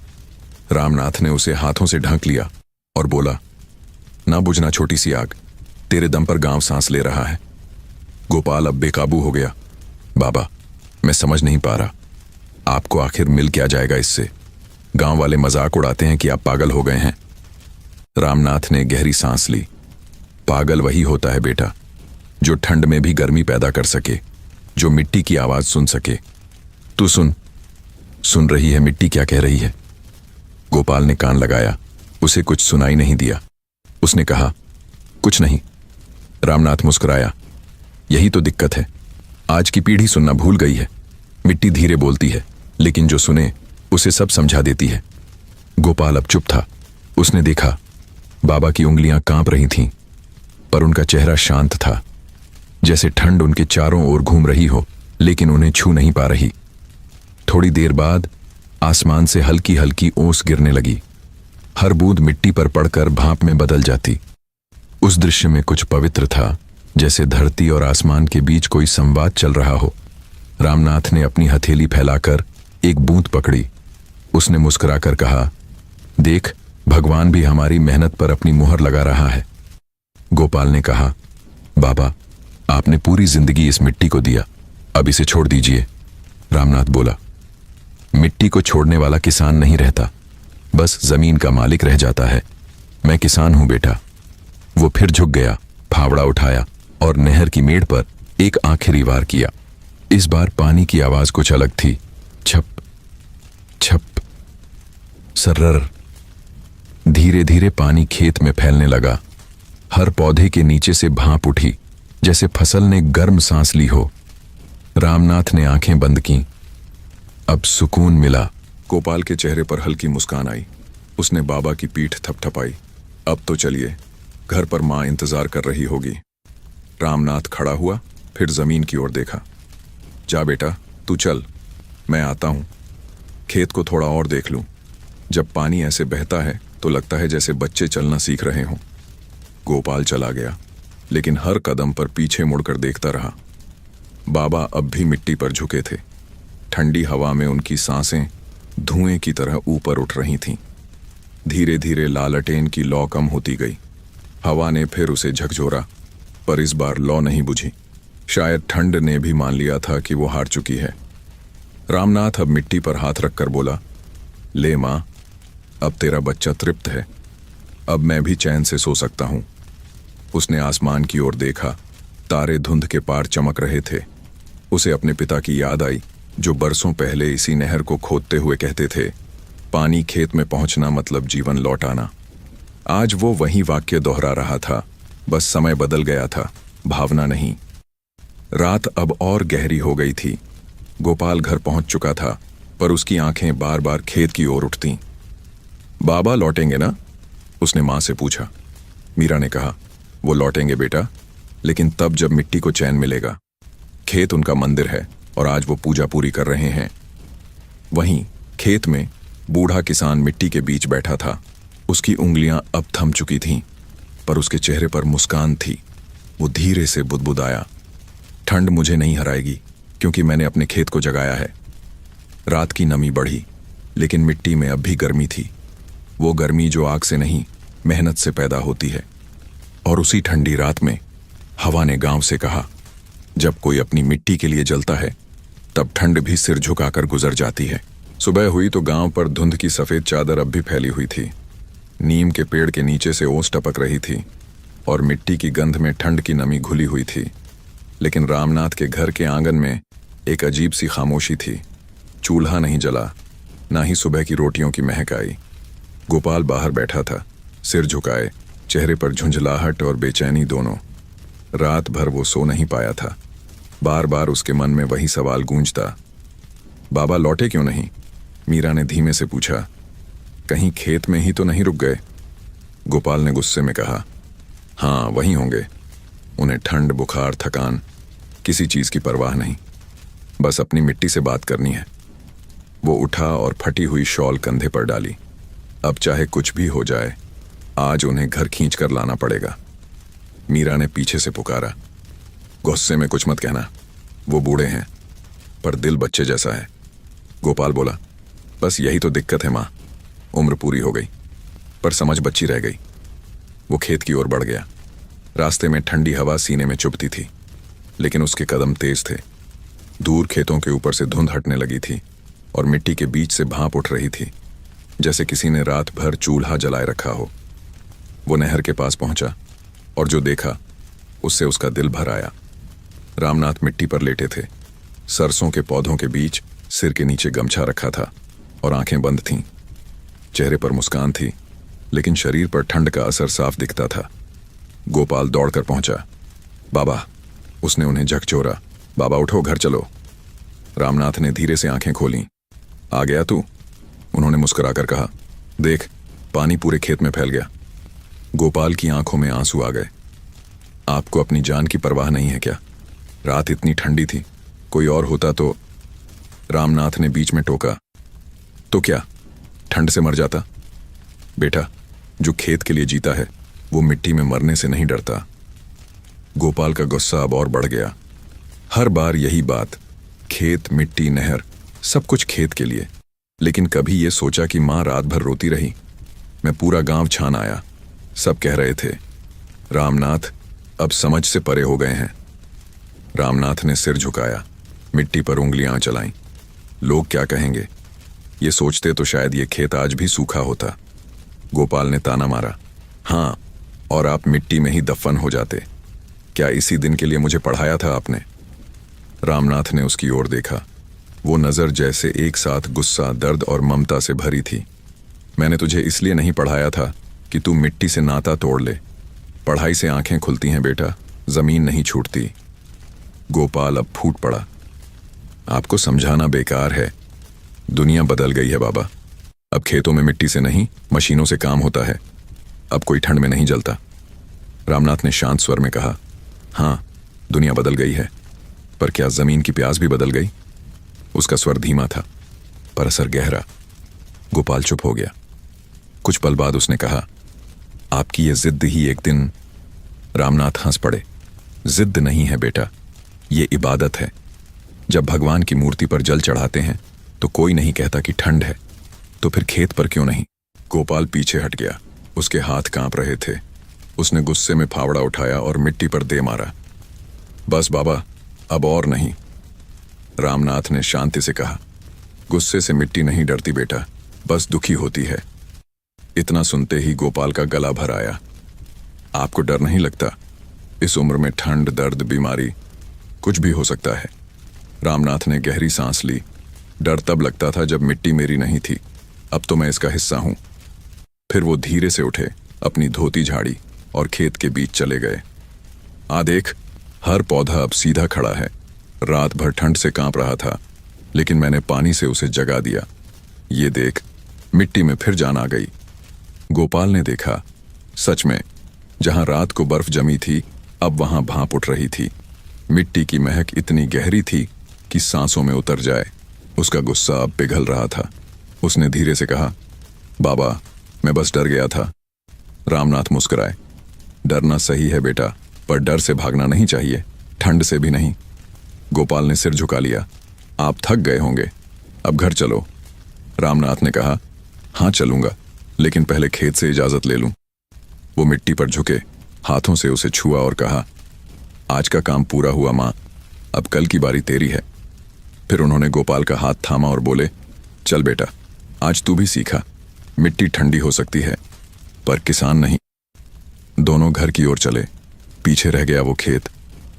रामनाथ ने उसे हाथों से ढक लिया और बोला, ना बुझना छोटी सी आग, तेरे दम पर गांव सांस ले रहा है। गोपाल अब बेकाबू हो गया। बाबा, मैं समझ नहीं पा रहा। आपको आखिर मिल क्या जाएगा इससे? गांव वाले मजाक उड़ाते हैं कि आप पागल हो गए हैं। रामनाथ ने गहरी सांस ली। पागल वही होता है बेटा, जो ठंड में भी गर्मी पैदा कर सके, जो मिट्टी की आवाज सुन सके। तू सुन रही है मिट्टी क्या कह रही है? गोपाल ने कान लगाया। उसे कुछ सुनाई नहीं दिया। उसने कहा, कुछ नहीं। रामनाथ मुस्कुराया। यही तो दिक्कत है, आज की पीढ़ी सुनना भूल गई है। मिट्टी धीरे बोलती है, लेकिन जो सुने उसे सब समझा देती है। गोपाल अब चुप था। उसने देखा बाबा की उंगलियां कांप रही थीं, पर उनका चेहरा शांत था, जैसे ठंड उनके चारों ओर घूम रही हो लेकिन उन्हें छू नहीं पा रही। थोड़ी देर बाद आसमान से हल्की हल्की ओस गिरने लगी। हर बूंद मिट्टी पर पड़कर भाप में बदल जाती। उस दृश्य में कुछ पवित्र था, जैसे धरती और आसमान के बीच कोई संवाद चल रहा हो। रामनाथ ने अपनी हथेली फैलाकर एक बूंद पकड़ी। उसने मुस्कुराकर कहा, देख, भगवान भी हमारी मेहनत पर अपनी मुहर लगा रहा है। गोपाल ने कहा, बाबा, आपने पूरी जिंदगी इस मिट्टी को दिया, अब इसे छोड़ दीजिए। रामनाथ बोला, मिट्टी को छोड़ने वाला किसान नहीं रहता, बस जमीन का मालिक रह जाता है। मैं किसान हूं बेटा। वो फिर झुक गया, फावड़ा उठाया और नहर की मेड़ पर एक आखिरी वार किया। इस बार पानी की आवाज कुछ अलग थी। छप छप सर्रर। धीरे धीरे पानी खेत में फैलने लगा। हर पौधे के नीचे से भाप उठी, जैसे फसल ने गर्म सांस ली हो। रामनाथ ने आंखें बंद की। अब सुकून मिला। गोपाल के चेहरे पर हल्की मुस्कान आई। उसने बाबा की पीठ थपथपाई। अब तो चलिए, घर पर मां इंतजार कर रही होगी। रामनाथ खड़ा हुआ, फिर जमीन की ओर देखा। जा बेटा, तू चल, मैं आता हूं। खेत को थोड़ा और देख लूं। जब पानी ऐसे बहता है तो लगता है जैसे बच्चे चलना सीख रहे हों। गोपाल चला गया, लेकिन हर कदम पर पीछे मुड़कर देखता रहा। बाबा अब भी मिट्टी पर झुके थे। ठंडी हवा में उनकी सांसें धुएं की तरह ऊपर उठ रही थीं। धीरे धीरे लालटेन की लौ कम होती गई। हवा ने फिर उसे झकझोरा, पर इस बार लौ नहीं बुझी। शायद ठंड ने भी मान लिया था कि वो हार चुकी है। रामनाथ अब मिट्टी पर हाथ रखकर बोला, ले मां, अब तेरा बच्चा तृप्त है, अब मैं भी चैन से सो सकता हूं। उसने आसमान की ओर देखा। तारे धुंध के पार चमक रहे थे। उसे अपने पिता की याद आई, जो बरसों पहले इसी नहर को खोदते हुए कहते थे, पानी खेत में पहुंचना मतलब जीवन लौट आना। आज वो वही वाक्य दोहरा रहा था, बस समय बदल गया था, भावना नहीं। रात अब और गहरी हो गई थी। गोपाल घर पहुंच चुका था, पर उसकी आंखें बार बार खेत की ओर उठतीं। बाबा लौटेंगे ना? उसने मां से पूछा। मीरा ने कहा, वो लौटेंगे बेटा, लेकिन तब जब मिट्टी को चैन मिलेगा। खेत उनका मंदिर है और आज वो पूजा पूरी कर रहे हैं। वहीं खेत में बूढ़ा किसान मिट्टी के बीच बैठा था। उसकी उंगलियां अब थम चुकी थीं, पर उसके चेहरे पर मुस्कान थी। वो धीरे से बुदबुदाया, ठंड मुझे नहीं हराएगी, क्योंकि मैंने अपने खेत को जगाया है। रात की नमी बढ़ी, लेकिन मिट्टी में अब भी गर्मी थी। वो गर्मी जो आग से नहीं, मेहनत से पैदा होती है। और उसी ठंडी रात में हवा ने गांव से कहा, जब कोई अपनी मिट्टी के लिए जलता है, तब ठंड भी सिर झुकाकर गुजर जाती है। सुबह हुई तो गांव पर धुंध की सफेद चादर अब भी फैली हुई थी। नीम के पेड़ के नीचे से ओस टपक रही थी और मिट्टी की गंध में ठंड की नमी घुली हुई थी। लेकिन रामनाथ के घर के आंगन में एक अजीब सी खामोशी थी। चूल्हा नहीं जला, ना ही सुबह की रोटियों की महक आई। गोपाल बाहर बैठा था, सिर झुकाए, चेहरे पर झुंझलाहट और बेचैनी दोनों। रात भर वो सो नहीं पाया था। बार बार उसके मन में वही सवाल गूंजता, बाबा लौटे क्यों नहीं? मीरा ने धीमे से पूछा, कहीं खेत में ही तो नहीं रुक गए? गोपाल ने गुस्से में कहा, हाँ वहीं होंगे। उन्हें ठंड, बुखार, थकान, किसी चीज की परवाह नहीं, बस अपनी मिट्टी से बात करनी है। वो उठा और फटी हुई शॉल कंधे पर डाली। अब चाहे कुछ भी हो जाए, आज उन्हें घर खींच कर लाना पड़ेगा। मीरा ने पीछे से पुकारा, गुस्से में कुछ मत कहना, वो बूढ़े हैं, पर दिल बच्चे जैसा है। गोपाल बोला, बस यही तो दिक्कत है मां, उम्र पूरी हो गई पर समझ बच्ची रह गई। वो खेत की ओर बढ़ गया। रास्ते में ठंडी हवा सीने में चुभती थी, लेकिन उसके कदम तेज थे। दूर खेतों के ऊपर से धुंध हटने लगी थी। और मिट्टी के बीच से भाप उठ रही थी, जैसे किसी ने रात भर चूल्हा जलाए रखा हो। वो नहर के पास पहुंचा और जो देखा उससे उसका दिल भर आया। रामनाथ मिट्टी पर लेटे थे, सरसों के पौधों के बीच सिर के नीचे गमछा रखा था और आंखें बंद थीं। चेहरे पर मुस्कान थी, लेकिन शरीर पर ठंड का असर साफ दिखता था। गोपाल दौड़कर पहुंचा। बाबा, उसने उन्हें झकझोरा। बाबा उठो, घर चलो। रामनाथ ने धीरे से आंखें खोलीं। आ गया तू? उन्होंने मुस्कुराकर कहा। देख, पानी पूरे खेत में फैल गया। गोपाल की आंखों में आंसू आ गए। आपको अपनी जान की परवाह नहीं है क्या? रात इतनी ठंडी थी, कोई और होता तो। रामनाथ ने बीच में टोका। तो क्या, ठंड से मर जाता? बेटा, जो खेत के लिए जीता है वो मिट्टी में मरने से नहीं डरता। गोपाल का गुस्सा अब और बढ़ गया। हर बार यही बात, खेत, मिट्टी, नहर, सब कुछ खेत के लिए। लेकिन कभी ये सोचा कि मां रात भर रोती रही? मैं पूरा गांव छान आया, सब कह रहे थे। रामनाथ अब समझ से परे हो गए हैं। रामनाथ ने सिर झुकाया, मिट्टी पर उंगलियां चलाईं। लोग क्या कहेंगे? ये सोचते तो शायद ये खेत आज भी सूखा होता। गोपाल ने ताना मारा। हाँ, और आप मिट्टी में ही दफन हो जाते। क्या इसी दिन के लिए मुझे पढ़ाया था आपने? रामनाथ ने उसकी ओर देखा। वो नजर जैसे एक साथ गुस्सा, दर्द और ममता से भरी थी। मैंने तुझे इसलिए नहीं पढ़ाया था कि तू मिट्टी से नाता तोड़ ले। पढ़ाई से आंखें खुलती हैं बेटा, जमीन नहीं छूटती। गोपाल अब फूट पड़ा। आपको समझाना बेकार है। दुनिया बदल गई है बाबा। अब खेतों में मिट्टी से नहीं, मशीनों से काम होता है। अब कोई ठंड में नहीं जलता। रामनाथ ने शांत स्वर में कहा। हाँ, दुनिया बदल गई है, पर क्या जमीन की प्यास भी बदल गई? उसका स्वर धीमा था, पर असर गहरा। गोपाल चुप हो गया। कुछ पल बाद उसने कहा, आपकी ये जिद ही एक दिन। रामनाथ हंस पड़े। जिद नहीं है बेटा, ये इबादत है। जब भगवान की मूर्ति पर जल चढ़ाते हैं तो कोई नहीं कहता कि ठंड है, तो फिर खेत पर क्यों नहीं? गोपाल पीछे हट गया। उसके हाथ कांप रहे थे। उसने गुस्से में फावड़ा उठाया और मिट्टी पर दे मारा। बस बाबा, अब और नहीं। रामनाथ ने शांति से कहा। गुस्से से मिट्टी नहीं डरती बेटा, बस दुखी होती है। इतना सुनते ही गोपाल का गला भर आया। आपको डर नहीं लगता? इस उम्र में ठंड, दर्द, बीमारी, कुछ भी हो सकता है। रामनाथ ने गहरी सांस ली। डर तब लगता था जब मिट्टी मेरी नहीं थी, अब तो मैं इसका हिस्सा हूं। फिर वो धीरे से उठे, अपनी धोती झाड़ी और खेत के बीच चले गए। आ देख, हर पौधा अब सीधा खड़ा है। रात भर ठंड से कांप रहा था, लेकिन मैंने पानी से उसे जगा दिया। ये देख, मिट्टी में फिर जान आ गई। गोपाल ने देखा, सच में जहां रात को बर्फ जमी थी, अब वहां भाप उठ रही थी। मिट्टी की महक इतनी गहरी थी कि सांसों में उतर जाए। उसका गुस्सा अब पिघल रहा था। उसने धीरे से कहा, बाबा, मैं बस डर गया था। रामनाथ मुस्कुराए। डरना सही है बेटा, पर डर से भागना नहीं चाहिए, ठंड से भी नहीं। गोपाल ने सिर झुका लिया। आप थक गए होंगे, अब घर चलो। रामनाथ ने कहा, हाँ चलूंगा, लेकिन पहले खेत से इजाजत ले लूं। वो मिट्टी पर झुके, हाथों से उसे छुआ और कहा, आज का काम पूरा हुआ मां, अब कल की बारी तेरी है। फिर उन्होंने गोपाल का हाथ थामा और बोले, चल बेटा, आज तू भी सीखा। मिट्टी ठंडी हो सकती है, पर किसान नहीं। दोनों घर की ओर चले। पीछे रह गया वो खेत,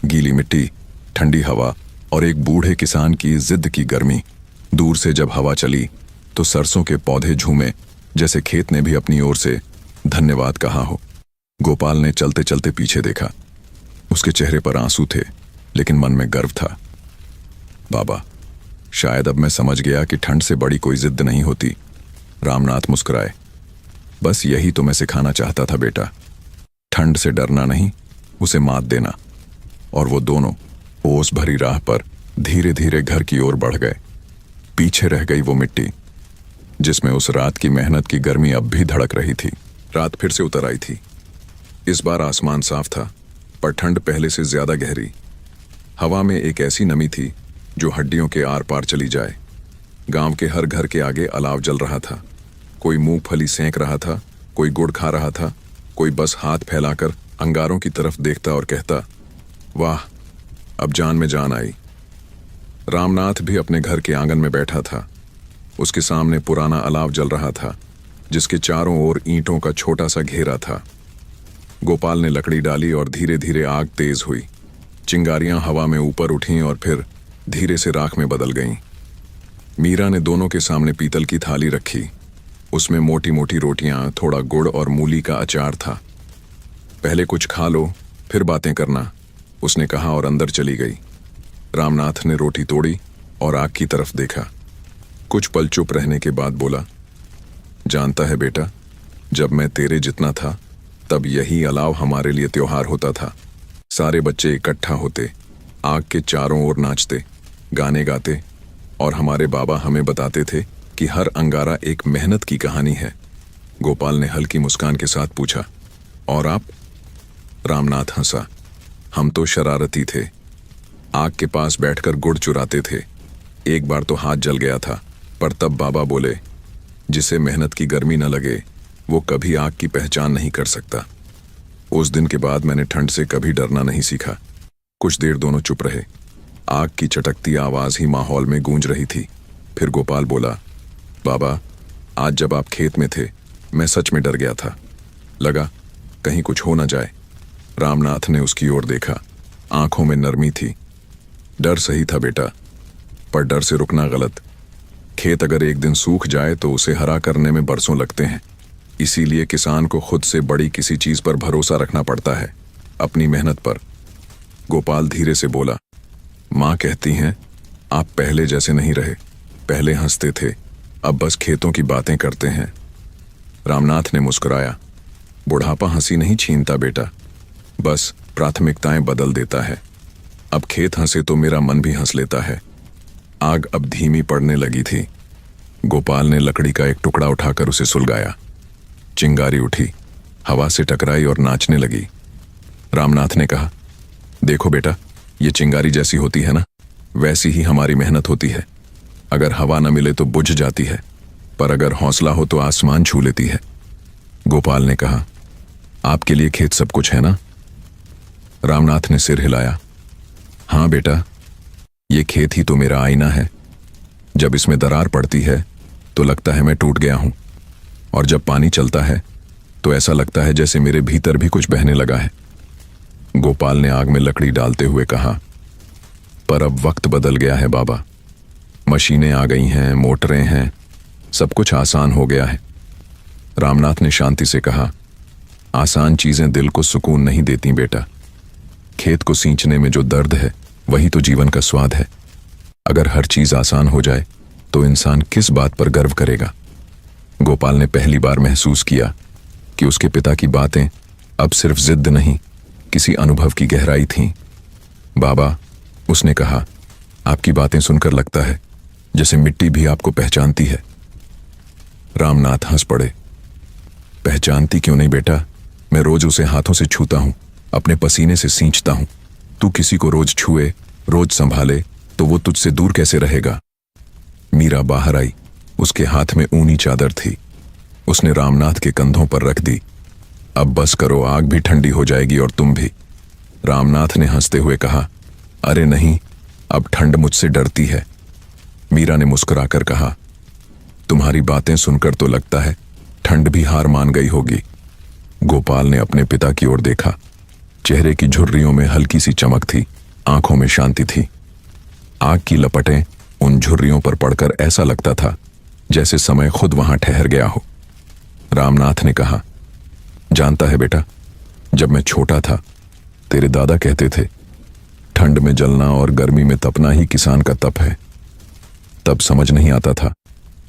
गीली मिट्टी, ठंडी हवा और एक बूढ़े किसान की जिद की गर्मी। दूर से जब हवा चली तो सरसों के पौधे झूमे, जैसे खेत ने भी अपनी ओर से धन्यवाद कहा हो। गोपाल ने चलते चलते पीछे देखा। उसके चेहरे पर आंसू थे, लेकिन मन में गर्व था। बाबा, शायद अब मैं समझ गया कि ठंड से बड़ी कोई जिद नहीं होती। रामनाथ मुस्कुराए। बस यही तो मैं सिखाना चाहता था बेटा, ठंड से डरना नहीं, उसे मात देना। और वो दोनों ओस भरी राह पर धीरे धीरे घर की ओर बढ़ गए। पीछे रह गई वो मिट्टी, जिसमें उस रात की मेहनत की गर्मी अब भी धड़क रही थी। रात फिर से उतर आई थी। इस बार आसमान साफ था, पर ठंड पहले से ज्यादा गहरी। हवा में एक ऐसी नमी थी जो हड्डियों के आर पार चली जाए। गांव के हर घर के आगे अलाव जल रहा था। कोई मूंगफली सेंक रहा था, कोई गुड़ खा रहा था, कोई बस हाथ फैलाकर अंगारों की तरफ देखता और कहता, वाह, अब जान में जान आई। रामनाथ भी अपने घर के आंगन में बैठा था। उसके सामने पुराना अलाव जल रहा था, जिसके चारों ओर ईंटों का छोटा सा घेरा था। गोपाल ने लकड़ी डाली और धीरे धीरे आग तेज हुई। चिंगारियां हवा में ऊपर उठीं और फिर धीरे से राख में बदल गईं। मीरा ने दोनों के सामने पीतल की थाली रखी। उसमें मोटी मोटी रोटियां, थोड़ा गुड़ और मूली का अचार था। पहले कुछ खा लो, फिर बातें करना, उसने कहा और अंदर चली गई। रामनाथ ने रोटी तोड़ी और आग की तरफ देखा। कुछ पल चुप रहने के बाद बोला, जानता है बेटा, जब मैं तेरे जितना था तब यही अलाव हमारे लिए त्योहार होता था। सारे बच्चे इकट्ठा होते, आग के चारों ओर नाचते, गाने गाते, और हमारे बाबा हमें बताते थे कि हर अंगारा एक मेहनत की कहानी है। गोपाल ने हल्की मुस्कान के साथ पूछा, और आप? रामनाथ हंसा। हम तो शरारती थे, आग के पास बैठकर गुड़ चुराते थे। एक बार तो हाथ जल गया था, पर तब बाबा बोले, जिसे मेहनत की गर्मी न लगे वो कभी आग की पहचान नहीं कर सकता। उस दिन के बाद मैंने ठंड से कभी डरना नहीं सीखा। कुछ देर दोनों चुप रहे। आग की चटकती आवाज ही माहौल में गूंज रही थी। फिर गोपाल बोला, बाबा, आज जब आप खेत में थे मैं सच में डर गया था। लगा कहीं कुछ हो न जाए। रामनाथ ने उसकी ओर देखा। आंखों में नरमी थी। डर सही था बेटा, पर डर से रुकना गलत। खेत अगर एक दिन सूख जाए तो उसे हरा करने में बरसों लगते हैं। इसीलिए किसान को खुद से बड़ी किसी चीज पर भरोसा रखना पड़ता है, अपनी मेहनत पर। गोपाल धीरे से बोला, माँ कहती हैं आप पहले जैसे नहीं रहे। पहले हंसते थे, अब बस खेतों की बातें करते हैं। रामनाथ ने मुस्कुराया। बुढ़ापा हंसी नहीं छीनता बेटा, बस प्राथमिकताएं बदल देता है। अब खेत हंसे तो मेरा मन भी हंस लेता है। आग अब धीमी पड़ने लगी थी। गोपाल ने लकड़ी का एक टुकड़ा उठाकर उसे सुलगाया। चिंगारी उठी, हवा से टकराई और नाचने लगी। रामनाथ ने कहा, देखो बेटा, ये चिंगारी जैसी होती है ना, वैसी ही हमारी मेहनत होती है। अगर हवा न मिले तो बुझ जाती है, पर अगर हौसला हो तो आसमान छू लेती है। गोपाल ने कहा, आपके लिए खेत सब कुछ है ना? रामनाथ ने सिर हिलाया। हाँ बेटा, ये खेत ही तो मेरा आईना है। जब इसमें दरार पड़ती है तो लगता है मैं टूट गया हूं, और जब पानी चलता है तो ऐसा लगता है जैसे मेरे भीतर भी कुछ बहने लगा है। गोपाल ने आग में लकड़ी डालते हुए कहा, पर अब वक्त बदल गया है बाबा। मशीनें आ गई हैं, मोटरें हैं, सब कुछ आसान हो गया है। रामनाथ ने शांति से कहा, आसान चीजें दिल को सुकून नहीं देती बेटा। खेत को सींचने में जो दर्द है वही तो जीवन का स्वाद है। अगर हर चीज आसान हो जाए तो इंसान किस बात पर गर्व करेगा? गोपाल ने पहली बार महसूस किया कि उसके पिता की बातें अब सिर्फ जिद नहीं, किसी अनुभव की गहराई थीं। बाबा, उसने कहा, आपकी बातें सुनकर लगता है जैसे मिट्टी भी आपको पहचानती है। रामनाथ हंस पड़े। पहचानती क्यों नहीं बेटा, मैं रोज उसे हाथों से छूता हूं, अपने पसीने से सींचता हूं। तू किसी को रोज छुए, रोज संभाले तो वो तुझसे दूर कैसे रहेगा? मीरा बाहर आई। उसके हाथ में ऊनी चादर थी। उसने रामनाथ के कंधों पर रख दी। अब बस करो, आग भी ठंडी हो जाएगी और तुम भी। रामनाथ ने हंसते हुए कहा, अरे नहीं, अब ठंड मुझसे डरती है। मीरा ने मुस्कुराकर कहा, तुम्हारी बातें सुनकर तो लगता है ठंड भी हार मान गई होगी। गोपाल ने अपने पिता की ओर देखा। चेहरे की झुर्रियों में हल्की सी चमक थी, आंखों में शांति थी। आग की लपटें उन झुर्रियों पर पड़कर ऐसा लगता था जैसे समय खुद वहां ठहर गया हो। रामनाथ ने कहा, जानता है बेटा, जब मैं छोटा था तेरे दादा कहते थे, ठंड में जलना और गर्मी में तपना ही किसान का तप है। तब समझ नहीं आता था,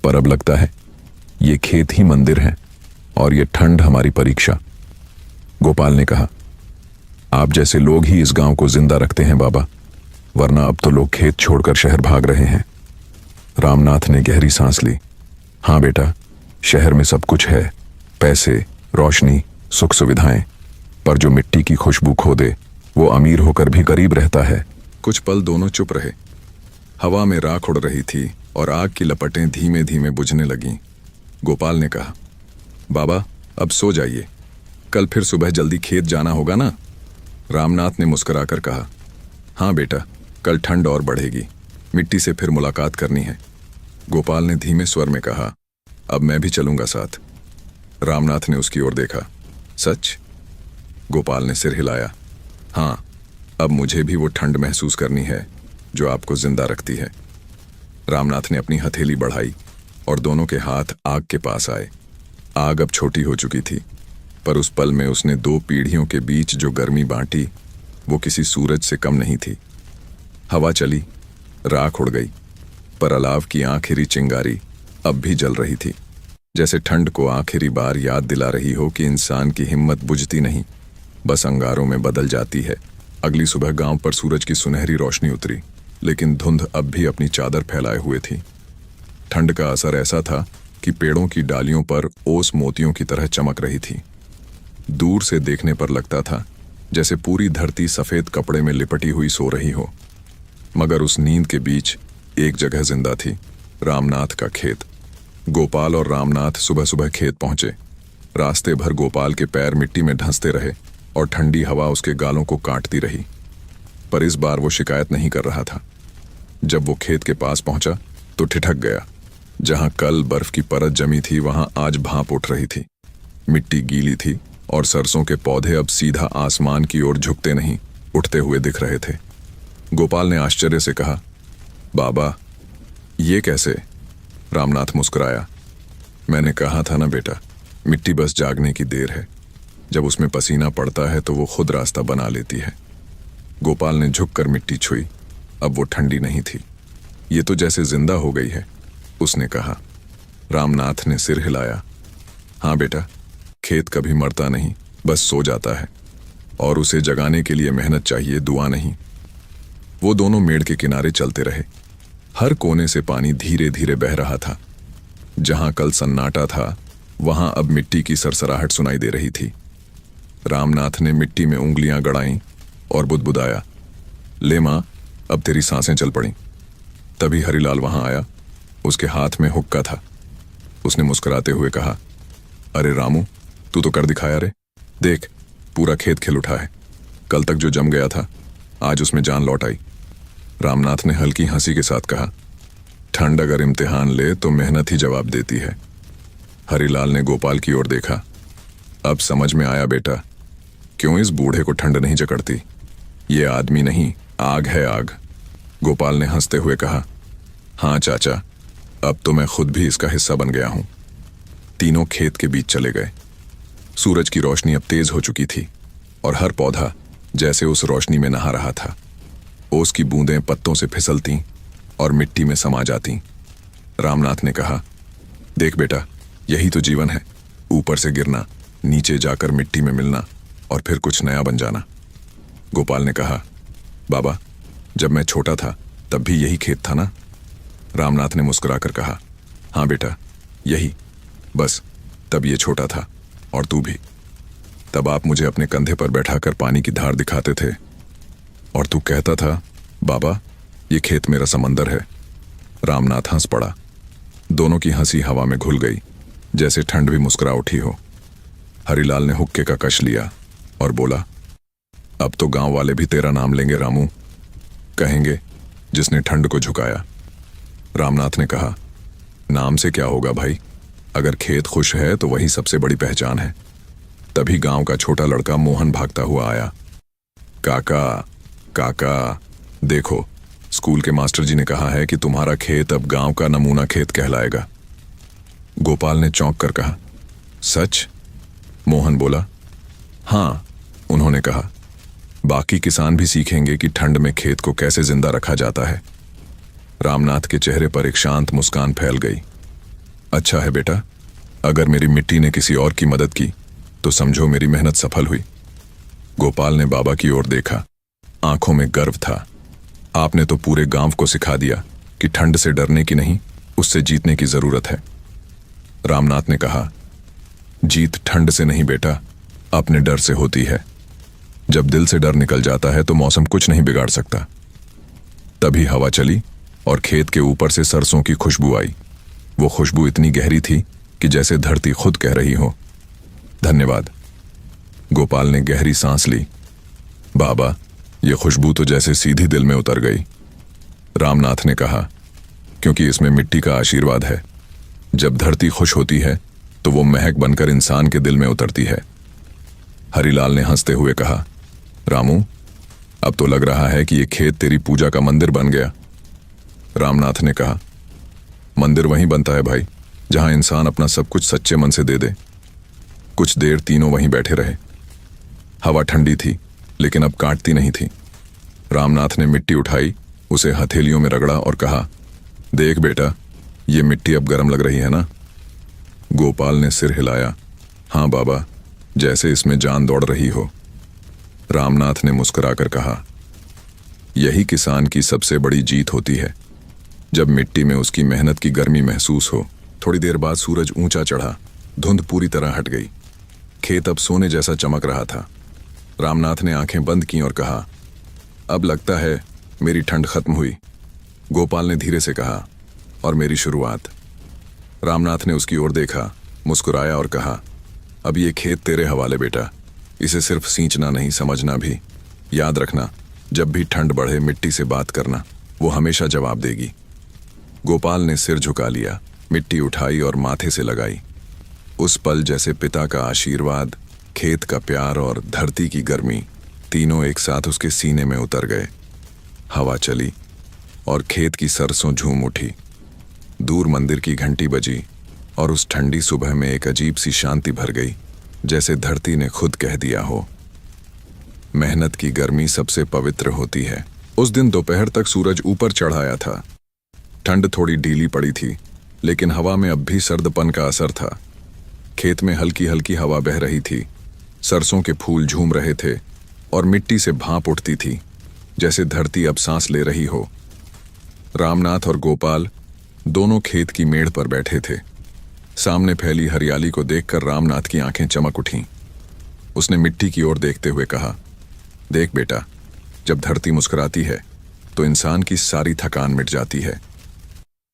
पर अब लगता है ये खेत ही मंदिर है और ये ठंड हमारी परीक्षा। गोपाल ने कहा, आप जैसे लोग ही इस गांव को जिंदा रखते हैं बाबा, वरना अब तो लोग खेत छोड़कर शहर भाग रहे हैं। रामनाथ ने गहरी सांस ली। हाँ बेटा, शहर में सब कुछ है, पैसे, रोशनी, सुख सुविधाएं, पर जो मिट्टी की खुशबू खो दे वो अमीर होकर भी गरीब रहता है। कुछ पल दोनों चुप रहे। हवा में राख उड़ रही थी और आग की लपटें धीमे धीमे बुझने लगीं। गोपाल ने कहा, बाबा अब सो जाइए, कल फिर सुबह जल्दी खेत जाना होगा ना? रामनाथ ने मुस्कुराकर कहा, हाँ बेटा, कल ठंड और बढ़ेगी, मिट्टी से फिर मुलाकात करनी है। गोपाल ने धीमे स्वर में कहा, अब मैं भी चलूंगा साथ। रामनाथ ने उसकी ओर देखा। सच? गोपाल ने सिर हिलाया। हाँ, अब मुझे भी वो ठंड महसूस करनी है जो आपको जिंदा रखती है। रामनाथ ने अपनी हथेली बढ़ाई और दोनों के हाथ आग के पास आए। आग अब छोटी हो चुकी थी, पर उस पल में उसने 2 पीढ़ियों के बीच जो गर्मी बांटी वो किसी सूरज से कम नहीं थी। हवा चली, राख उड़ गई, पर अलाव की आखिरी चिंगारी अब भी जल रही थी, जैसे ठंड को आखिरी बार याद दिला रही हो कि इंसान की हिम्मत बुझती नहीं, बस अंगारों में बदल जाती है। अगली सुबह गांव पर सूरज की सुनहरी रोशनी उतरी, लेकिन धुंध अब भी अपनी चादर फैलाए हुए थी। ठंड का असर ऐसा था कि पेड़ों की डालियों पर ओस मोतियों की तरह चमक रही थी। दूर से देखने पर लगता था जैसे पूरी धरती सफेद कपड़े में लिपटी हुई सो रही हो। मगर उस नींद के बीच एक जगह जिंदा थी, रामनाथ का खेत। गोपाल और रामनाथ सुबह सुबह खेत पहुंचे। रास्ते भर गोपाल के पैर मिट्टी में धंसते रहे और ठंडी हवा उसके गालों को काटती रही, पर इस बार वो शिकायत नहीं कर रहा था। जब वो खेत के पास पहुंचा तो ठिठक गया। जहां कल बर्फ की परत जमी थी वहां आज भाप उठ रही थी। मिट्टी गीली थी और सरसों के पौधे अब सीधा आसमान की ओर झुकते नहीं, उठते हुए दिख रहे थे। गोपाल ने आश्चर्य से कहा, बाबा, ये कैसे? रामनाथ मुस्कुराया। मैंने कहा था ना बेटा, मिट्टी बस जागने की देर है। जब उसमें पसीना पड़ता है तो वो खुद रास्ता बना लेती है। गोपाल ने झुककर मिट्टी छुई। अब वो ठंडी नहीं थी, ये तो जैसे जिंदा हो गई है, उसने कहा। रामनाथ ने सिर हिलाया। हाँ बेटा, खेत कभी मरता नहीं, बस सो जाता है, और उसे जगाने के लिए मेहनत चाहिए, दुआ नहीं। वो दोनों मेड़ के किनारे चलते रहे। हर कोने से पानी धीरे धीरे बह रहा था। जहां कल सन्नाटा था वहां अब मिट्टी की सरसराहट सुनाई दे रही थी। रामनाथ ने मिट्टी में उंगलियां गड़ाईं और बुदबुदाया, ले मां, अब तेरी सांसें चल पड़ी। तभी हरिलाल वहां आया। उसके हाथ में हुक्का था। उसने मुस्कुराते हुए कहा, अरे रामू, तू तो कर दिखाया रे। देख, पूरा खेत खिल उठा है। कल तक जो जम गया था आज उसमें जान लौट आई। रामनाथ ने हल्की हंसी के साथ कहा, ठंड अगर इम्तिहान ले तो मेहनत ही जवाब देती है। हरिलाल ने गोपाल की ओर देखा। अब समझ में आया बेटा, क्यों इस बूढ़े को ठंड नहीं जकड़ती। ये आदमी नहीं, आग है आग। गोपाल ने हंसते हुए कहा, हाँ चाचा, अब तो मैं खुद भी इसका हिस्सा बन गया हूं। तीनों खेत के बीच चले गए। सूरज की रोशनी अब तेज हो चुकी थी और हर पौधा जैसे उस रोशनी में नहा रहा था। ओस की बूंदें पत्तों से फिसलती और मिट्टी में समा जाती। रामनाथ ने कहा, देख बेटा, यही तो जीवन है, ऊपर से गिरना, नीचे जाकर मिट्टी में मिलना और फिर कुछ नया बन जाना। गोपाल ने कहा, बाबा, जब मैं छोटा था तब भी यही खेत था ना? रामनाथ ने मुस्कुराकर कहा, हाँ बेटा, यही, बस तब ये छोटा था और तू भी। तब आप मुझे अपने कंधे पर बैठाकर पानी की धार दिखाते थे और तू कहता था, बाबा, ये खेत मेरा समंदर है। रामनाथ हंस पड़ा। दोनों की हंसी हवा में घुल गई, जैसे ठंड भी मुस्कुरा उठी हो। हरिलाल ने हुक्के का कश लिया और बोला, अब तो गांव वाले भी तेरा नाम लेंगे रामू, कहेंगे जिसने ठंड को झुकाया। रामनाथ ने कहा, नाम से क्या होगा भाई, अगर खेत खुश है तो वही सबसे बड़ी पहचान है। तभी गांव का छोटा लड़का मोहन भागता हुआ आया। काका, काका, देखो, स्कूल के मास्टर जी ने कहा है कि तुम्हारा खेत अब गांव का नमूना खेत कहलाएगा। गोपाल ने चौंक कर कहा, सच? मोहन बोला, हाँ, उन्होंने कहा, बाकी किसान भी सीखेंगे कि ठंड में खेत को कैसे जिंदा रखा जाता है। रामनाथ के चेहरे पर एक शांत मुस्कान फैल गई। अच्छा है बेटा, अगर मेरी मिट्टी ने किसी और की मदद की तो समझो मेरी मेहनत सफल हुई। गोपाल ने बाबा की ओर देखा। आंखों में गर्व था। आपने तो पूरे गांव को सिखा दिया कि ठंड से डरने की नहीं, उससे जीतने की जरूरत है। रामनाथ ने कहा, जीत ठंड से नहीं बेटा, अपने डर से होती है। जब दिल से डर निकल जाता है तो मौसम कुछ नहीं बिगाड़ सकता। तभी हवा चली और खेत के ऊपर से सरसों की खुशबू आई। वो खुशबू इतनी गहरी थी कि जैसे धरती खुद कह रही हो, धन्यवाद। गोपाल ने गहरी सांस ली। बाबा, ये खुशबू तो जैसे सीधी दिल में उतर गई। रामनाथ ने कहा, क्योंकि इसमें मिट्टी का आशीर्वाद है। जब धरती खुश होती है तो वो महक बनकर इंसान के दिल में उतरती है। हरिलाल ने हंसते हुए कहा, रामू, अब तो लग रहा है कि ये खेत तेरी पूजा का मंदिर बन गया। रामनाथ ने कहा, मंदिर वहीं बनता है भाई जहां इंसान अपना सब कुछ सच्चे मन से दे दे। कुछ देर तीनों वहीं बैठे रहे। हवा ठंडी थी लेकिन अब काटती नहीं थी। रामनाथ ने मिट्टी उठाई, उसे हथेलियों में रगड़ा और कहा, देख बेटा, ये मिट्टी अब गर्म लग रही है ना? गोपाल ने सिर हिलाया, हाँ बाबा, जैसे इसमें जान दौड़ रही हो। रामनाथ ने मुस्कुराकर कहा, यही किसान की सबसे बड़ी जीत होती है, जब मिट्टी में उसकी मेहनत की गर्मी महसूस हो। थोड़ी देर बाद सूरज ऊंचा चढ़ा, धुंध पूरी तरह हट गई। खेत अब सोने जैसा चमक रहा था। रामनाथ ने आंखें बंद की और कहा, अब लगता है मेरी ठंड खत्म हुई। गोपाल ने धीरे से कहा, और मेरी शुरुआत। रामनाथ ने उसकी ओर देखा, मुस्कुराया और कहा, अब ये खेत तेरे हवाले बेटा। इसे सिर्फ सींचना नहीं, समझना भी। याद रखना, जब भी ठंड बढ़े मिट्टी से बात करना, वो हमेशा जवाब देगी। गोपाल ने सिर झुका लिया, मिट्टी उठाई और माथे से लगाई। उस पल जैसे पिता का आशीर्वाद, खेत का प्यार और धरती की गर्मी तीनों एक साथ उसके सीने में उतर गए। हवा चली और खेत की सरसों झूम उठी। दूर मंदिर की घंटी बजी और उस ठंडी सुबह में एक अजीब सी शांति भर गई, जैसे धरती ने खुद कह दिया हो, मेहनत की गर्मी सबसे पवित्र होती है। उस दिन दोपहर तक सूरज ऊपर चढ़ आया था। ठंड थोड़ी ढीली पड़ी थी, लेकिन हवा में अब भी सर्दपन का असर था। खेत में हल्की हल्की हवा बह रही थी, सरसों के फूल झूम रहे थे और मिट्टी से भाप उठती थी, जैसे धरती अब सांस ले रही हो। रामनाथ और गोपाल दोनों खेत की मेड़ पर बैठे थे। सामने फैली हरियाली को देखकर रामनाथ की आंखें चमक उठीं। उसने मिट्टी की ओर देखते हुए कहा, देख बेटा, जब धरती मुस्कुराती है तो इंसान की सारी थकान मिट जाती है।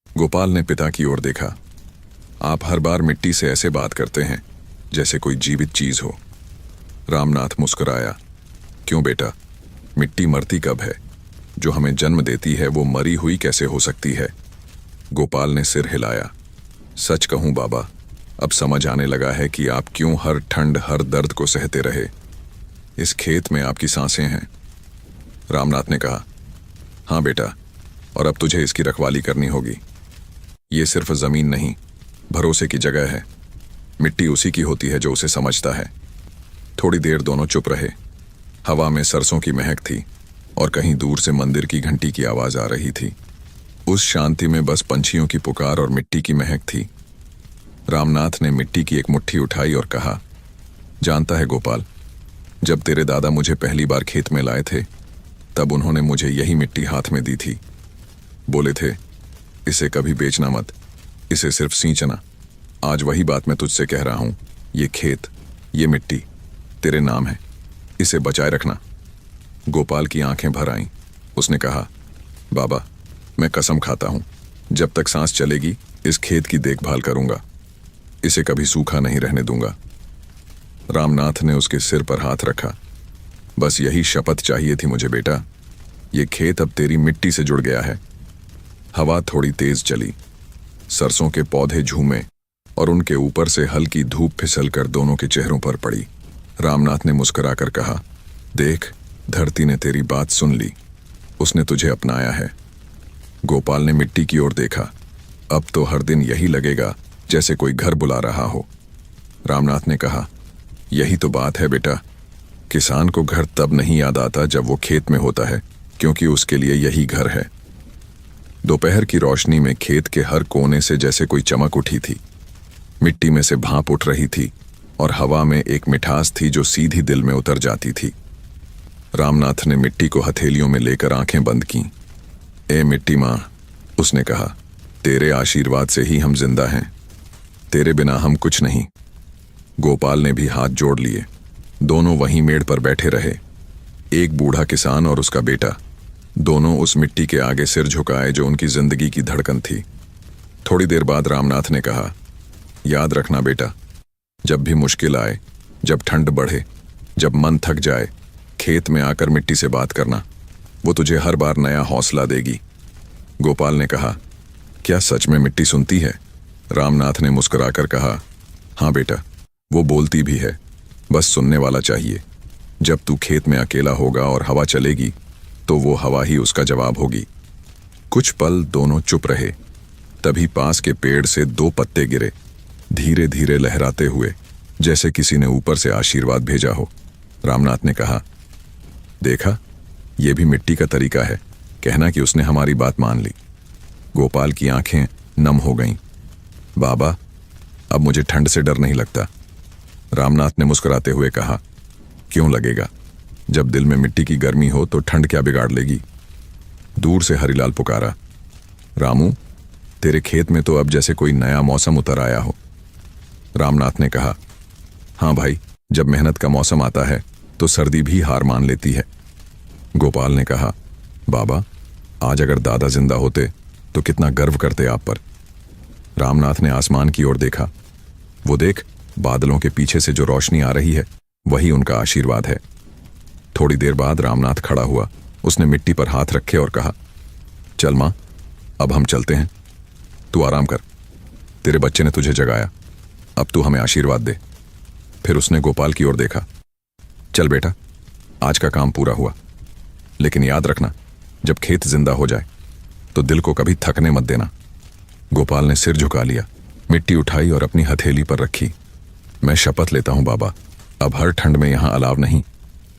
गोपाल ने पिता की ओर देखा, आप हर बार मिट्टी से ऐसे बात करते हैं जैसे कोई जीवित चीज हो। रामनाथ मुस्कुराया, क्यों बेटा, मिट्टी मरती कब है? जो हमें जन्म देती है वो मरी हुई कैसे हो सकती है? गोपाल ने सिर हिलाया, सच कहूं बाबा, अब समझ आने लगा है कि आप क्यों हर ठंड हर दर्द को सहते रहे। इस खेत में आपकी सांसें हैं। रामनाथ ने कहा, हाँ बेटा, और अब तुझे इसकी रखवाली करनी होगी। ये सिर्फ जमीन नहीं, भरोसे की जगह है। मिट्टी उसी की होती है जो उसे समझता है। थोड़ी देर दोनों चुप रहे। हवा में सरसों की महक थी और कहीं दूर से मंदिर की घंटी की आवाज आ रही थी। उस शांति में बस पंछियों की पुकार और मिट्टी की महक थी। रामनाथ ने मिट्टी की एक मुट्ठी उठाई और कहा, जानता है गोपाल, जब तेरे दादा मुझे पहली बार खेत में लाए थे तब उन्होंने मुझे यही मिट्टी हाथ में दी थी। बोले थे, इसे कभी बेचना मत, इसे सिर्फ सींचना। आज वही बात मैं तुझसे कह रहा हूं। ये खेत, ये मिट्टी तेरे नाम है, इसे बचाए रखना। गोपाल की आंखें भर आईं। उसने कहा, बाबा, मैं कसम खाता हूं, जब तक सांस चलेगी इस खेत की देखभाल करूंगा, इसे कभी सूखा नहीं रहने दूंगा। रामनाथ ने उसके सिर पर हाथ रखा, बस यही शपथ चाहिए थी मुझे बेटा। ये खेत अब तेरी मिट्टी से जुड़ गया है। हवा थोड़ी तेज चली, सरसों के पौधे झूमे और उनके ऊपर से हल्की धूप फिसलकर दोनों के चेहरों पर पड़ी। रामनाथ ने मुस्कुराकर कहा, देख, धरती ने तेरी बात सुन ली, उसने तुझे अपनाया है। गोपाल ने मिट्टी की ओर देखा, अब तो हर दिन यही लगेगा जैसे कोई घर बुला रहा हो। रामनाथ ने कहा, यही तो बात है बेटा, किसान को घर तब नहीं याद आता जब वो खेत में होता है, क्योंकि उसके लिए यही घर है। दोपहर की रोशनी में खेत के हर कोने से जैसे कोई चमक उठी थी। मिट्टी में से भाप उठ रही थी और हवा में एक मिठास थी जो सीधी दिल में उतर जाती थी। रामनाथ ने मिट्टी को हथेलियों में लेकर आंखें बंद की। ए मिट्टी माँ, उसने कहा, तेरे आशीर्वाद से ही हम जिंदा हैं, तेरे बिना हम कुछ नहीं। गोपाल ने भी हाथ जोड़ लिए। दोनों वहीं मेड़ पर बैठे रहे। एक बूढ़ा किसान और उसका बेटा, दोनों उस मिट्टी के आगे सिर झुकाए जो उनकी जिंदगी की धड़कन थी। थोड़ी देर बाद रामनाथ ने कहा, याद रखना बेटा, जब भी मुश्किल आए, जब ठंड बढ़े, जब मन थक जाए, खेत में आकर मिट्टी से बात करना, वो तुझे हर बार नया हौसला देगी। गोपाल ने कहा, क्या सच में मिट्टी सुनती है? रामनाथ ने मुस्कुराकर कहा, हाँ बेटा, वो बोलती भी है, बस सुनने वाला चाहिए। जब तू खेत में अकेला होगा और हवा चलेगी तो वो हवा ही उसका जवाब होगी। कुछ पल दोनों चुप रहे। तभी पास के पेड़ से दो पत्ते गिरे, धीरे धीरे लहराते हुए, जैसे किसी ने ऊपर से आशीर्वाद भेजा हो। रामनाथ ने कहा, देखा, ये भी मिट्टी का तरीका है कहना कि उसने हमारी बात मान ली। गोपाल की आंखें नम हो गईं। बाबा, अब मुझे ठंड से डर नहीं लगता। रामनाथ ने मुस्कुराते हुए कहा, क्यों लगेगा? जब दिल में मिट्टी की गर्मी हो तो ठंड क्या बिगाड़ लेगी? दूर से हरिलाल पुकारा, रामू, तेरे खेत में तो अब जैसे कोई नया मौसम उतर आया हो। रामनाथ ने कहा, हाँ भाई, जब मेहनत का मौसम आता है तो सर्दी भी हार मान लेती है। गोपाल ने कहा, बाबा, आज अगर दादा जिंदा होते तो कितना गर्व करते आप पर। रामनाथ ने आसमान की ओर देखा। वो देख, बादलों के पीछे से जो रोशनी आ रही है वही उनका आशीर्वाद है। थोड़ी देर बाद रामनाथ खड़ा हुआ। उसने मिट्टी पर हाथ रखे और कहा, चल मां, अब हम चलते हैं। तू आराम कर, तेरे बच्चे ने तुझे जगाया, अब तू हमें आशीर्वाद दे। फिर उसने गोपाल की ओर देखा, चल बेटा, आज का काम पूरा हुआ, लेकिन याद रखना, जब खेत जिंदा हो जाए तो दिल को कभी थकने मत देना। गोपाल ने सिर झुका लिया, मिट्टी उठाई और अपनी हथेली पर रखी। मैं शपथ लेता हूं बाबा, अब हर ठंड में यहां अलाव नहीं,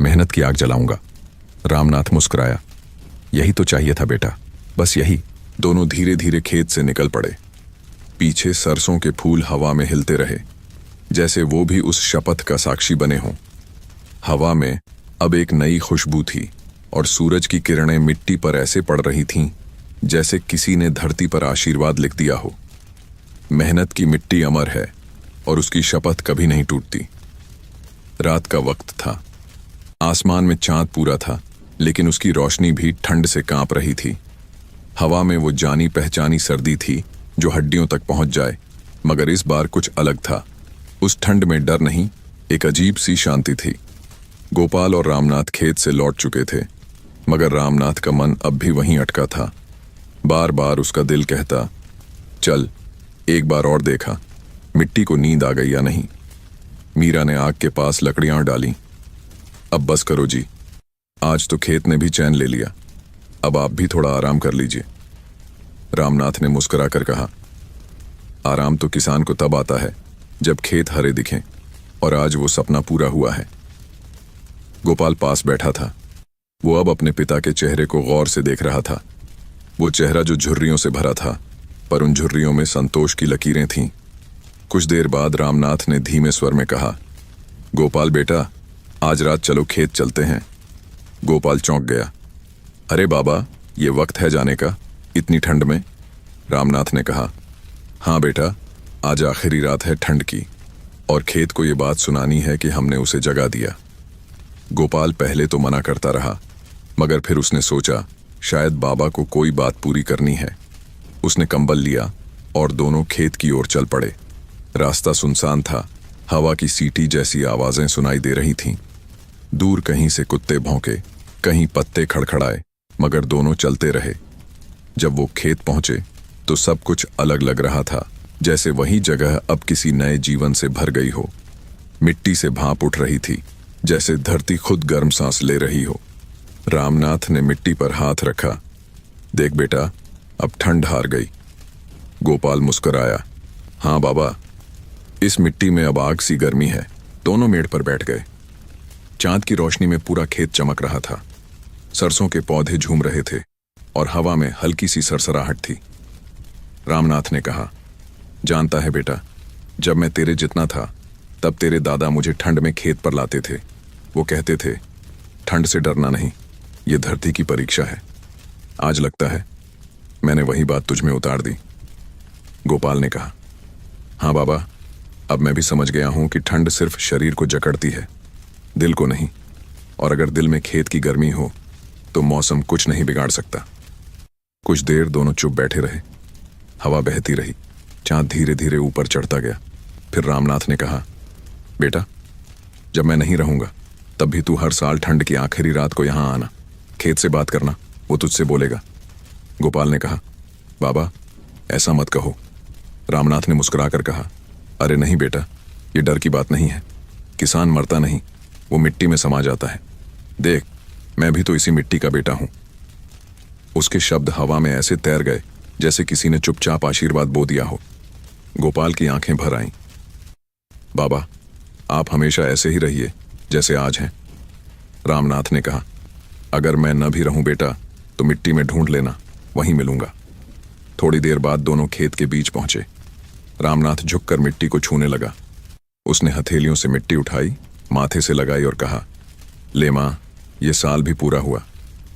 मेहनत की आग जलाऊंगा। रामनाथ मुस्कुराया, यही तो चाहिए था बेटा, बस यही। दोनों धीरे धीरे खेत से निकल पड़े। पीछे सरसों के फूल हवा में हिलते रहे, जैसे वो भी उस शपथ का साक्षी बने हों। हवा में अब एक नई खुशबू थी और सूरज की किरणें मिट्टी पर ऐसे पड़ रही थीं जैसे किसी ने धरती पर आशीर्वाद लिख दिया हो। मेहनत की मिट्टी अमर है और उसकी शपथ कभी नहीं टूटती। रात का वक्त था। आसमान में चांद पूरा था, लेकिन उसकी रोशनी भी ठंड से कांप रही थी। हवा में वो जानी पहचानी सर्दी थी जो हड्डियों तक पहुंच जाए, मगर इस बार कुछ अलग था। उस ठंड में डर नहीं, एक अजीब सी शांति थी। गोपाल और रामनाथ खेत से लौट चुके थे, मगर रामनाथ का मन अब भी वहीं अटका था। बार बार उसका दिल कहता, चल एक बार और देखा, मिट्टी को नींद आ गई या नहीं। मीरा ने आग के पास लकड़ियां डाली। अब बस करो जी, आज तो खेत ने भी चैन ले लिया, अब आप भी थोड़ा आराम कर लीजिए। रामनाथ ने मुस्कुराकर कहा, आराम तो किसान को तब आता है जब खेत हरे दिखें, और आज वो सपना पूरा हुआ है। गोपाल पास बैठा था। वो अब अपने पिता के चेहरे को गौर से देख रहा था। वो चेहरा जो झुर्रियों से भरा था, पर उन झुर्रियों में संतोष की लकीरें थीं। कुछ देर बाद रामनाथ ने धीमे स्वर में कहा, गोपाल बेटा, आज रात चलो खेत चलते हैं। गोपाल चौंक गया। अरे बाबा, ये वक्त है जाने का, इतनी ठंड में? रामनाथ ने कहा, हाँ बेटा, आज आखिरी रात है ठंड की, और खेत को ये बात सुनानी है कि हमने उसे जगा दिया। गोपाल पहले तो मना करता रहा, मगर फिर उसने सोचा शायद बाबा को कोई बात पूरी करनी है। उसने कंबल लिया और दोनों खेत की ओर चल पड़े। रास्ता सुनसान था, हवा की सीटी जैसी आवाजें सुनाई दे रही थीं। दूर कहीं से कुत्ते भौंके, कहीं पत्ते खड़खड़ाए, मगर दोनों चलते रहे। जब वो खेत पहुंचे तो सब कुछ अलग लग रहा था, जैसे वही जगह अब किसी नए जीवन से भर गई हो। मिट्टी से भाप उठ रही थी, जैसे धरती खुद गर्म सांस ले रही हो। रामनाथ ने मिट्टी पर हाथ रखा। देख बेटा, अब ठंड हार गई। गोपाल मुस्कुराया, हाँ बाबा, इस मिट्टी में अब आग सी गर्मी है। दोनों मेड़ पर बैठ गए। चांद की रोशनी में पूरा खेत चमक रहा था। सरसों के पौधे झूम रहे थे और हवा में हल्की सी सरसराहट थी। रामनाथ ने कहा, जानता है बेटा, जब मैं तेरे जितना था तब तेरे दादा मुझे ठंड में खेत पर लाते थे। वो कहते थे, ठंड से डरना नहीं, ये धरती की परीक्षा है। आज लगता है मैंने वही बात तुझ में उतार दी। गोपाल ने कहा, हाँ बाबा, अब मैं भी समझ गया हूं कि ठंड सिर्फ शरीर को जकड़ती है, दिल को नहीं। और अगर दिल में खेत की गर्मी हो तो मौसम कुछ नहीं बिगाड़ सकता। कुछ देर दोनों चुप बैठे रहे। हवा बहती रही, चांद धीरे धीरे ऊपर चढ़ता गया। फिर रामनाथ ने कहा, बेटा, जब मैं नहीं रहूंगा तब भी तू हर साल ठंड की आखिरी रात को यहां आना, खेत से बात करना, वो तुझसे बोलेगा। गोपाल ने कहा, बाबा, ऐसा मत कहो। रामनाथ ने मुस्कुराकर कहा, अरे नहीं बेटा, ये डर की बात नहीं है। किसान मरता नहीं, वो मिट्टी में समा जाता है। देख, मैं भी तो इसी मिट्टी का बेटा हूं। उसके शब्द हवा में ऐसे तैर गए जैसे किसी ने चुपचाप आशीर्वाद बो दिया हो। गोपाल की आंखें भर आईं। बाबा, आप हमेशा ऐसे ही रहिए जैसे आज हैं। रामनाथ ने कहा, अगर मैं न भी रहूं बेटा तो मिट्टी में ढूंढ लेना, वहीं मिलूंगा। थोड़ी देर बाद दोनों खेत के बीच पहुंचे। रामनाथ झुककर मिट्टी को छूने लगा। उसने हथेलियों से मिट्टी उठाई, माथे से लगाई और कहा, ले मां, ये साल भी पूरा हुआ।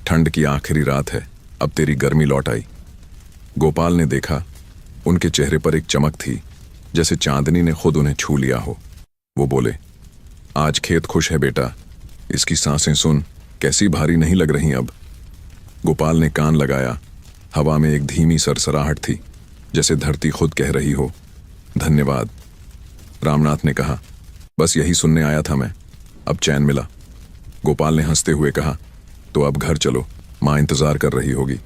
ठंड की आखिरी रात है, अब तेरी गर्मी लौट आई। गोपाल ने देखा, उनके चेहरे पर एक चमक थी, जैसे चांदनी ने खुद उन्हें छू लिया हो। वो बोले, आज खेत खुश है बेटा, इसकी सांसें सुन, कैसी भारी नहीं लग रही अब। गोपाल ने कान लगाया। हवा में एक धीमी सरसराहट थी, जैसे धरती खुद कह रही हो, धन्यवाद। रामनाथ ने कहा, बस यही सुनने आया था मैं, अब चैन मिला। गोपाल ने हंसते हुए कहा, तो अब घर चलो, मां इंतजार कर रही होगी।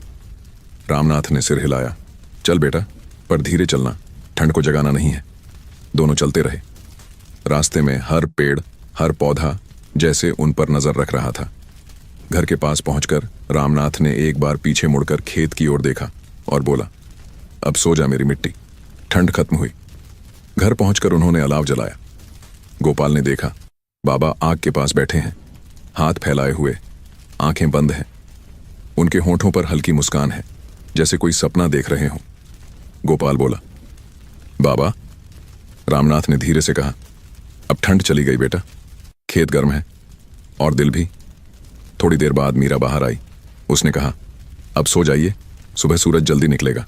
रामनाथ ने सिर हिलाया, चल बेटा, पर धीरे चलना, ठंड को जगाना नहीं है। दोनों चलते रहे। रास्ते में हर पेड़, हर पौधा जैसे उन पर नजर रख रहा था। घर के पास पहुंचकर रामनाथ ने एक बार पीछे मुड़कर खेत की ओर देखा और बोला, अब सो जा मेरी मिट्टी। ठंड खत्म हुई। घर पहुंचकर उन्होंने अलाव जलाया। गोपाल ने देखा, बाबा आग के पास बैठे हैं, हाथ फैलाए हुए, आंखें बंद हैं। उनके होंठों पर हल्की मुस्कान है, जैसे कोई सपना देख रहे हों। गोपाल बोला, बाबा। रामनाथ ने धीरे से कहा, अब ठंड चली गई बेटा, खेत गर्म है और दिल भी। थोड़ी देर बाद मीरा बाहर आई। उसने कहा, अब सो जाइए, सुबह सूरज जल्दी निकलेगा।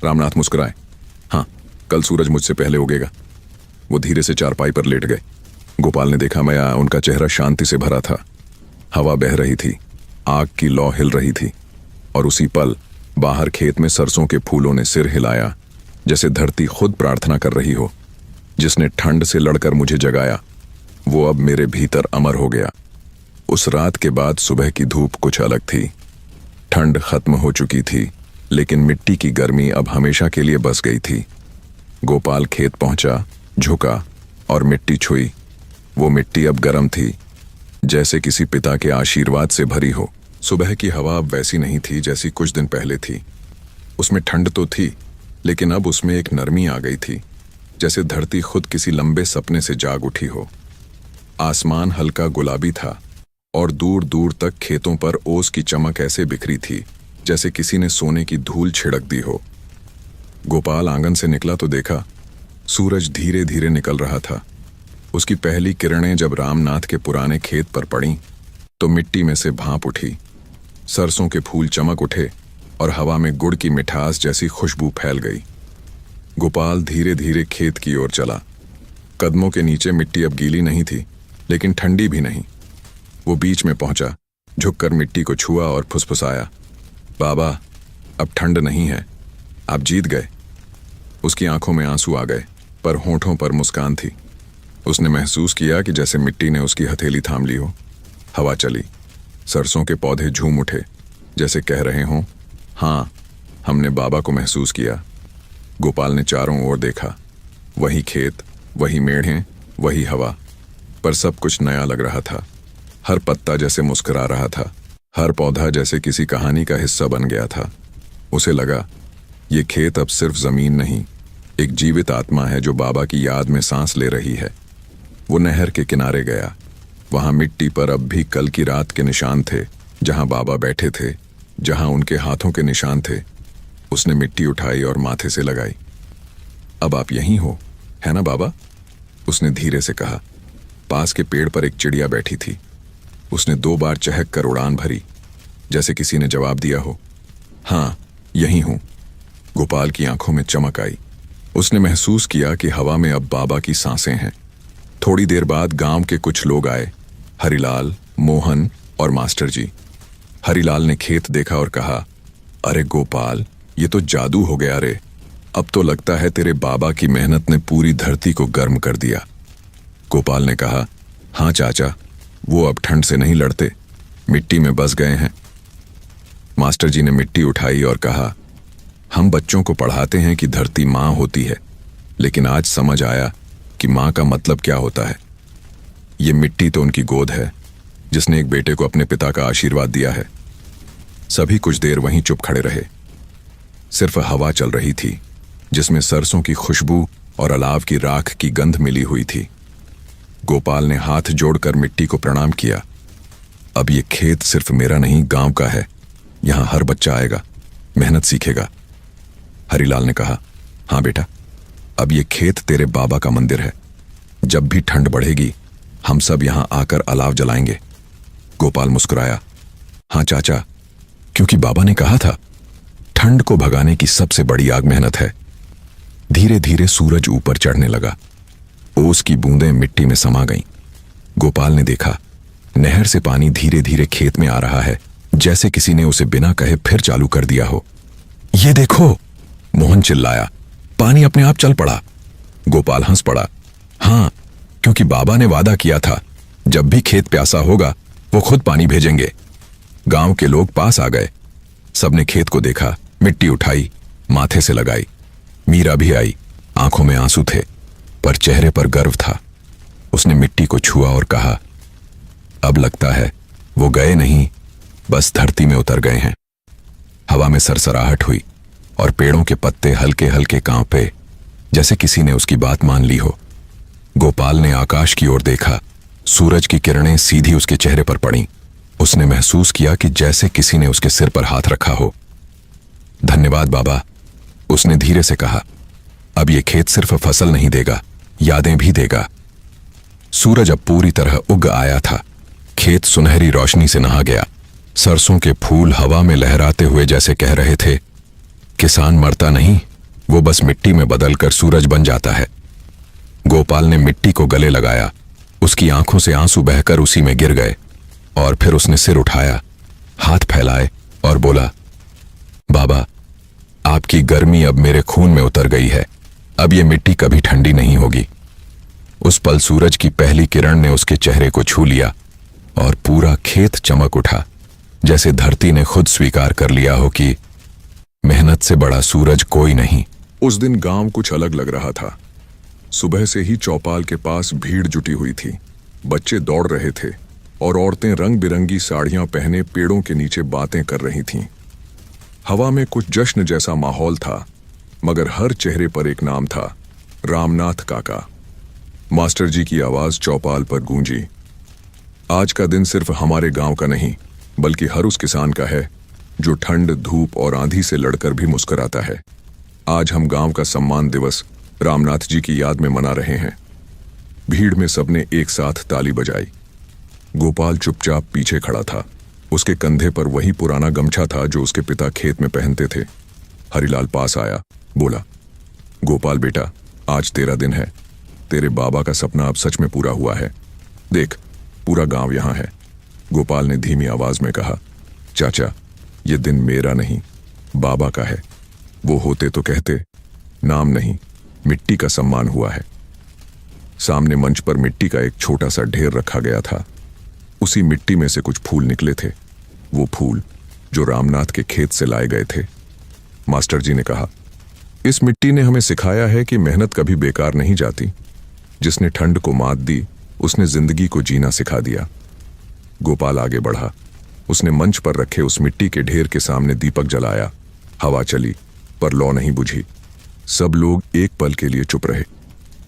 रामनाथ मुस्कुराए, हाँ, कल सूरज मुझसे पहले उगेगा। वो धीरे से चारपाई पर लेट गए। गोपाल ने देखा, मैं उनका चेहरा शांति से भरा था। हवा बह रही थी, आग की लौ हिल रही थी, और उसी पल बाहर खेत में सरसों के फूलों ने सिर हिलाया, जैसे धरती खुद प्रार्थना कर रही हो, जिसने ठंड से लड़कर मुझे जगाया, वो अब मेरे भीतर अमर हो गया। उस रात के बाद सुबह की धूप कुछ अलग थी। ठंड खत्म हो चुकी थी, लेकिन मिट्टी की गर्मी अब हमेशा के लिए बस गई थी। गोपाल खेत पहुंचा, झुका और मिट्टी छुई। वो मिट्टी अब गर्म थी, जैसे किसी पिता के आशीर्वाद से भरी हो। सुबह की हवा अब वैसी नहीं थी जैसी कुछ दिन पहले थी। उसमें ठंड तो थी, लेकिन अब उसमें एक नरमी आ गई थी, जैसे धरती खुद किसी लंबे सपने से जाग उठी हो। आसमान हल्का गुलाबी था और दूर दूर तक खेतों पर ओस की चमक ऐसे बिखरी थी जैसे किसी ने सोने की धूल छिड़क दी हो। गोपाल आंगन से निकला तो देखा, सूरज धीरे धीरे निकल रहा था। उसकी पहली किरणें जब रामनाथ के पुराने खेत पर पड़ीं, तो मिट्टी में से भांप उठी। सरसों के फूल चमक उठे और हवा में गुड़ की मिठास जैसी खुशबू फैल गई। गोपाल धीरे धीरे खेत की ओर चला। कदमों के नीचे मिट्टी अब गीली नहीं थी, लेकिन ठंडी भी नहीं। वो बीच में पहुंचा, झुककर मिट्टी को छुआ और फुसफुसाया, बाबा, अब ठंड नहीं है, आप जीत गए। उसकी आंखों में आंसू आ गए, पर होंठों पर मुस्कान थी। उसने महसूस किया कि जैसे मिट्टी ने उसकी हथेली थाम ली हो। हवा चली, सरसों के पौधे झूम उठे, जैसे कह रहे हों, हाँ, हमने बाबा को महसूस किया। गोपाल ने चारों ओर देखा, वही खेत, वही मेढ़ें, वही हवा, पर सब कुछ नया लग रहा था। हर पत्ता जैसे मुस्कुरा रहा था, हर पौधा जैसे किसी कहानी का हिस्सा बन गया था। उसे लगा, ये खेत अब सिर्फ जमीन नहीं, एक जीवित आत्मा है जो बाबा की याद में सांस ले रही है। वो नहर के किनारे गया। वहां मिट्टी पर अब भी कल की रात के निशान थे, जहां बाबा बैठे थे, जहां उनके हाथों के निशान थे। उसने मिट्टी उठाई और माथे से लगाई। अब आप यहीं हो, है ना बाबा? उसने धीरे से कहा। पास के पेड़ पर एक चिड़िया बैठी थी। उसने 2 बार चहक कर उड़ान भरी, जैसे किसी ने जवाब दिया हो, हाँ, यहीं हूं। गोपाल की आंखों में चमक आई। उसने महसूस किया कि हवा में अब बाबा की सांसें हैं। थोड़ी देर बाद गांव के कुछ लोग आए, हरिलाल, मोहन और मास्टर जी। हरिलाल ने खेत देखा और कहा, अरे गोपाल, ये तो जादू हो गया रे। अब तो लगता है तेरे बाबा की मेहनत ने पूरी धरती को गर्म कर दिया। गोपाल ने कहा, हाँ चाचा, वो अब ठंड से नहीं लड़ते, मिट्टी में बस गए हैं। मास्टर जी ने मिट्टी उठाई और कहा, हम बच्चों को पढ़ाते हैं कि धरती माँ होती है, लेकिन आज समझ आया कि माँ का मतलब क्या होता है। ये मिट्टी तो उनकी गोद है जिसने एक बेटे को अपने पिता का आशीर्वाद दिया है। सभी कुछ देर वहीं चुप खड़े रहे। सिर्फ हवा चल रही थी जिसमें सरसों की खुशबू और अलाव की राख की गंध मिली हुई थी। गोपाल ने हाथ जोड़कर मिट्टी को प्रणाम किया। अब ये खेत सिर्फ मेरा नहीं, गांव का है। यहां हर बच्चा आएगा, मेहनत सीखेगा। हरिलाल ने कहा, हाँ बेटा, अब ये खेत तेरे बाबा का मंदिर है। जब भी ठंड बढ़ेगी हम सब यहां आकर अलाव जलाएंगे। गोपाल मुस्कुराया, हाँ चाचा, क्योंकि बाबा ने कहा था ठंड को भगाने की सबसे बड़ी आग मेहनत है। धीरे धीरे सूरज ऊपर चढ़ने लगा। ओस की बूंदें मिट्टी में समा गईं। गोपाल ने देखा नहर से पानी धीरे धीरे खेत में आ रहा है, जैसे किसी ने उसे बिना कहे फिर चालू कर दिया हो। ये देखो, मोहन चिल्लाया, पानी अपने आप चल पड़ा। गोपाल हंस पड़ा, हाँ, क्योंकि बाबा ने वादा किया था जब भी खेत प्यासा होगा वो खुद पानी भेजेंगे। गांव के लोग पास आ गए। सबने खेत को देखा, मिट्टी उठाई, माथे से लगाई। मीरा भी आई। आंखों में आंसू थे पर चेहरे पर गर्व था। उसने मिट्टी को छुआ और कहा, अब लगता है वो गए नहीं, बस धरती में उतर गए हैं। हवा में सरसराहट हुई और पेड़ों के पत्ते हल्के हल्के कांपे, जैसे किसी ने उसकी बात मान ली हो। गोपाल ने आकाश की ओर देखा। सूरज की किरणें सीधी उसके चेहरे पर पड़ीं। उसने महसूस किया कि जैसे किसी ने उसके सिर पर हाथ रखा हो। धन्यवाद बाबा, उसने धीरे से कहा। अब ये खेत सिर्फ फसल नहीं देगा, यादें भी देगा। सूरज अब पूरी तरह उग आया था। खेत सुनहरी रोशनी से नहा गया। सरसों के फूल हवा में लहराते हुए जैसे कह रहे थे, किसान मरता नहीं, वो बस मिट्टी में बदलकर सूरज बन जाता है। गोपाल ने मिट्टी को गले लगाया। उसकी आंखों से आंसू बहकर उसी में गिर गए और फिर उसने सिर उठाया, हाथ फैलाए और बोला, बाबा, आपकी गर्मी अब मेरे खून में उतर गई है। अब ये मिट्टी कभी ठंडी नहीं होगी। उस पल सूरज की पहली किरण ने उसके चेहरे को छू लिया और पूरा खेत चमक उठा, जैसे धरती ने खुद स्वीकार कर लिया हो कि मेहनत से बड़ा सूरज कोई नहीं। उस दिन गांव कुछ अलग लग रहा था। सुबह से ही चौपाल के पास भीड़ जुटी हुई थी। बच्चे दौड़ रहे थे और औरतें रंग बिरंगी साड़ियां पहने पेड़ों के नीचे बातें कर रही थीं। हवा में कुछ जश्न जैसा माहौल था, मगर हर चेहरे पर एक नाम था, रामनाथ काका। मास्टर जी की आवाज चौपाल पर गूंजी। आज का दिन सिर्फ हमारे गांव का नहीं, बल्कि हर उस किसान का है जो ठंड, धूप और आंधी से लड़कर भी मुस्कुराता है। आज हम गांव का सम्मान दिवस रामनाथ जी की याद में मना रहे हैं। भीड़ में सबने एक साथ ताली बजाई। गोपाल चुपचाप पीछे खड़ा था। उसके कंधे पर वही पुराना गमछा था जो उसके पिता खेत में पहनते थे। हरिलाल पास आया, बोला, गोपाल बेटा, आज तेरा दिन है। तेरे बाबा का सपना अब सच में पूरा हुआ है। देख, पूरा गांव यहां है। गोपाल ने धीमी आवाज में कहा, चाचा, ये दिन मेरा नहीं, बाबा का है। वो होते तो कहते, नाम नहीं, मिट्टी का सम्मान हुआ है। सामने मंच पर मिट्टी का एक छोटा सा ढेर रखा गया था। उसी मिट्टी में से कुछ फूल निकले थे, वो फूल जो रामनाथ के खेत से लाए गए थे। मास्टर जी ने कहा, इस मिट्टी ने हमें सिखाया है कि मेहनत कभी बेकार नहीं जाती। जिसने ठंड को मात दी, उसने जिंदगी को जीना सिखा दिया। गोपाल आगे बढ़ा। उसने मंच पर रखे उस मिट्टी के ढेर के सामने दीपक जलाया। हवा चली पर लौ नहीं बुझी। सब लोग एक पल के लिए चुप रहे।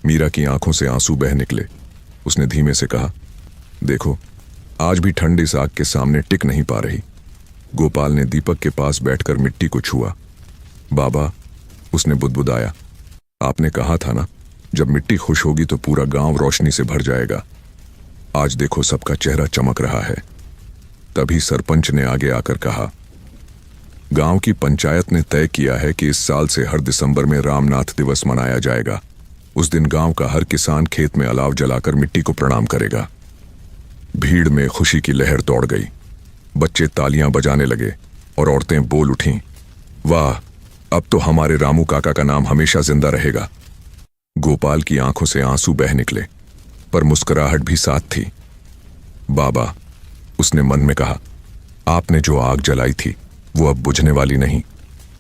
मीरा की आंखों से आंसू बह निकले। उसने धीमे से कहा, देखो, आज भी ठंड इस आग के सामने टिक नहीं पा रही। गोपाल ने दीपक के पास बैठकर मिट्टी को छुआ। बाबा, उसने बुदबुदाया, आपने कहा था ना, जब मिट्टी खुश होगी तो पूरा गांव रोशनी से भर जाएगा। आज देखो, सबका चेहरा चमक रहा है। तभी सरपंच ने आगे आकर कहा, गांव की पंचायत ने तय किया है कि इस साल से हर दिसंबर में रामनाथ दिवस मनाया जाएगा। उस दिन गांव का हर किसान खेत में अलाव जलाकर मिट्टी को प्रणाम करेगा। भीड़ में खुशी की लहर दौड़ गई। बच्चे तालियां बजाने लगे और औरतें बोल उठीं, वाह, अब तो हमारे रामू काका का नाम हमेशा जिंदा रहेगा। गोपाल की आंखों से आंसू बह निकले, पर मुस्कुराहट भी साथ थी। बाबा, उसने मन में कहा, आपने जो आग जलाई थी वो अब बुझने वाली नहीं।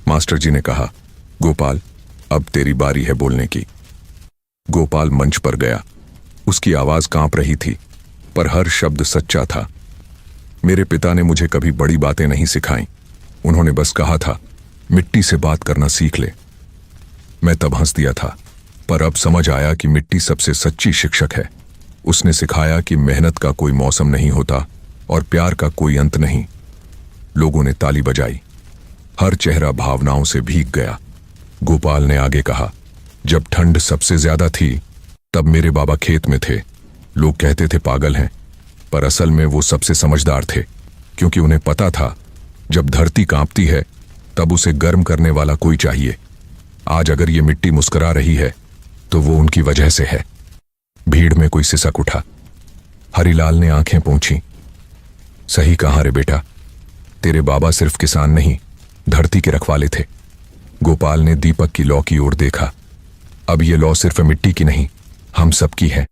मास्टर जी ने कहा, गोपाल, अब तेरी बारी है बोलने की। गोपाल मंच पर गया। उसकी आवाज कांप रही थी, पर हर शब्द सच्चा था। मेरे पिता ने मुझे कभी बड़ी बातें नहीं सिखाई। उन्होंने बस कहा था, मिट्टी से बात करना सीख ले। मैं तब हंस दिया था, पर अब समझ आया कि मिट्टी सबसे सच्ची शिक्षक है। उसने सिखाया कि मेहनत का कोई मौसम नहीं होता और प्यार का कोई अंत नहीं। लोगों ने ताली बजाई। हर चेहरा भावनाओं से भीग गया। गोपाल ने आगे कहा, जब ठंड सबसे ज्यादा थी तब मेरे बाबा खेत में थे। लोग कहते थे पागल हैं, पर असल में वो सबसे समझदार थे, क्योंकि उन्हें पता था जब धरती कांपती है तब उसे गर्म करने वाला कोई चाहिए। आज अगर ये मिट्टी मुस्कुरा रही है तो वो उनकी वजह से है। भीड़ में कोई सिसक उठा। हरिलाल ने आंखें पोंछी। सही कहा रे बेटा, तेरे बाबा सिर्फ किसान नहीं, धरती के रखवाले थे। गोपाल ने दीपक की लौ की ओर देखा। अब ये लौ सिर्फ मिट्टी की नहीं, हम सबकी है।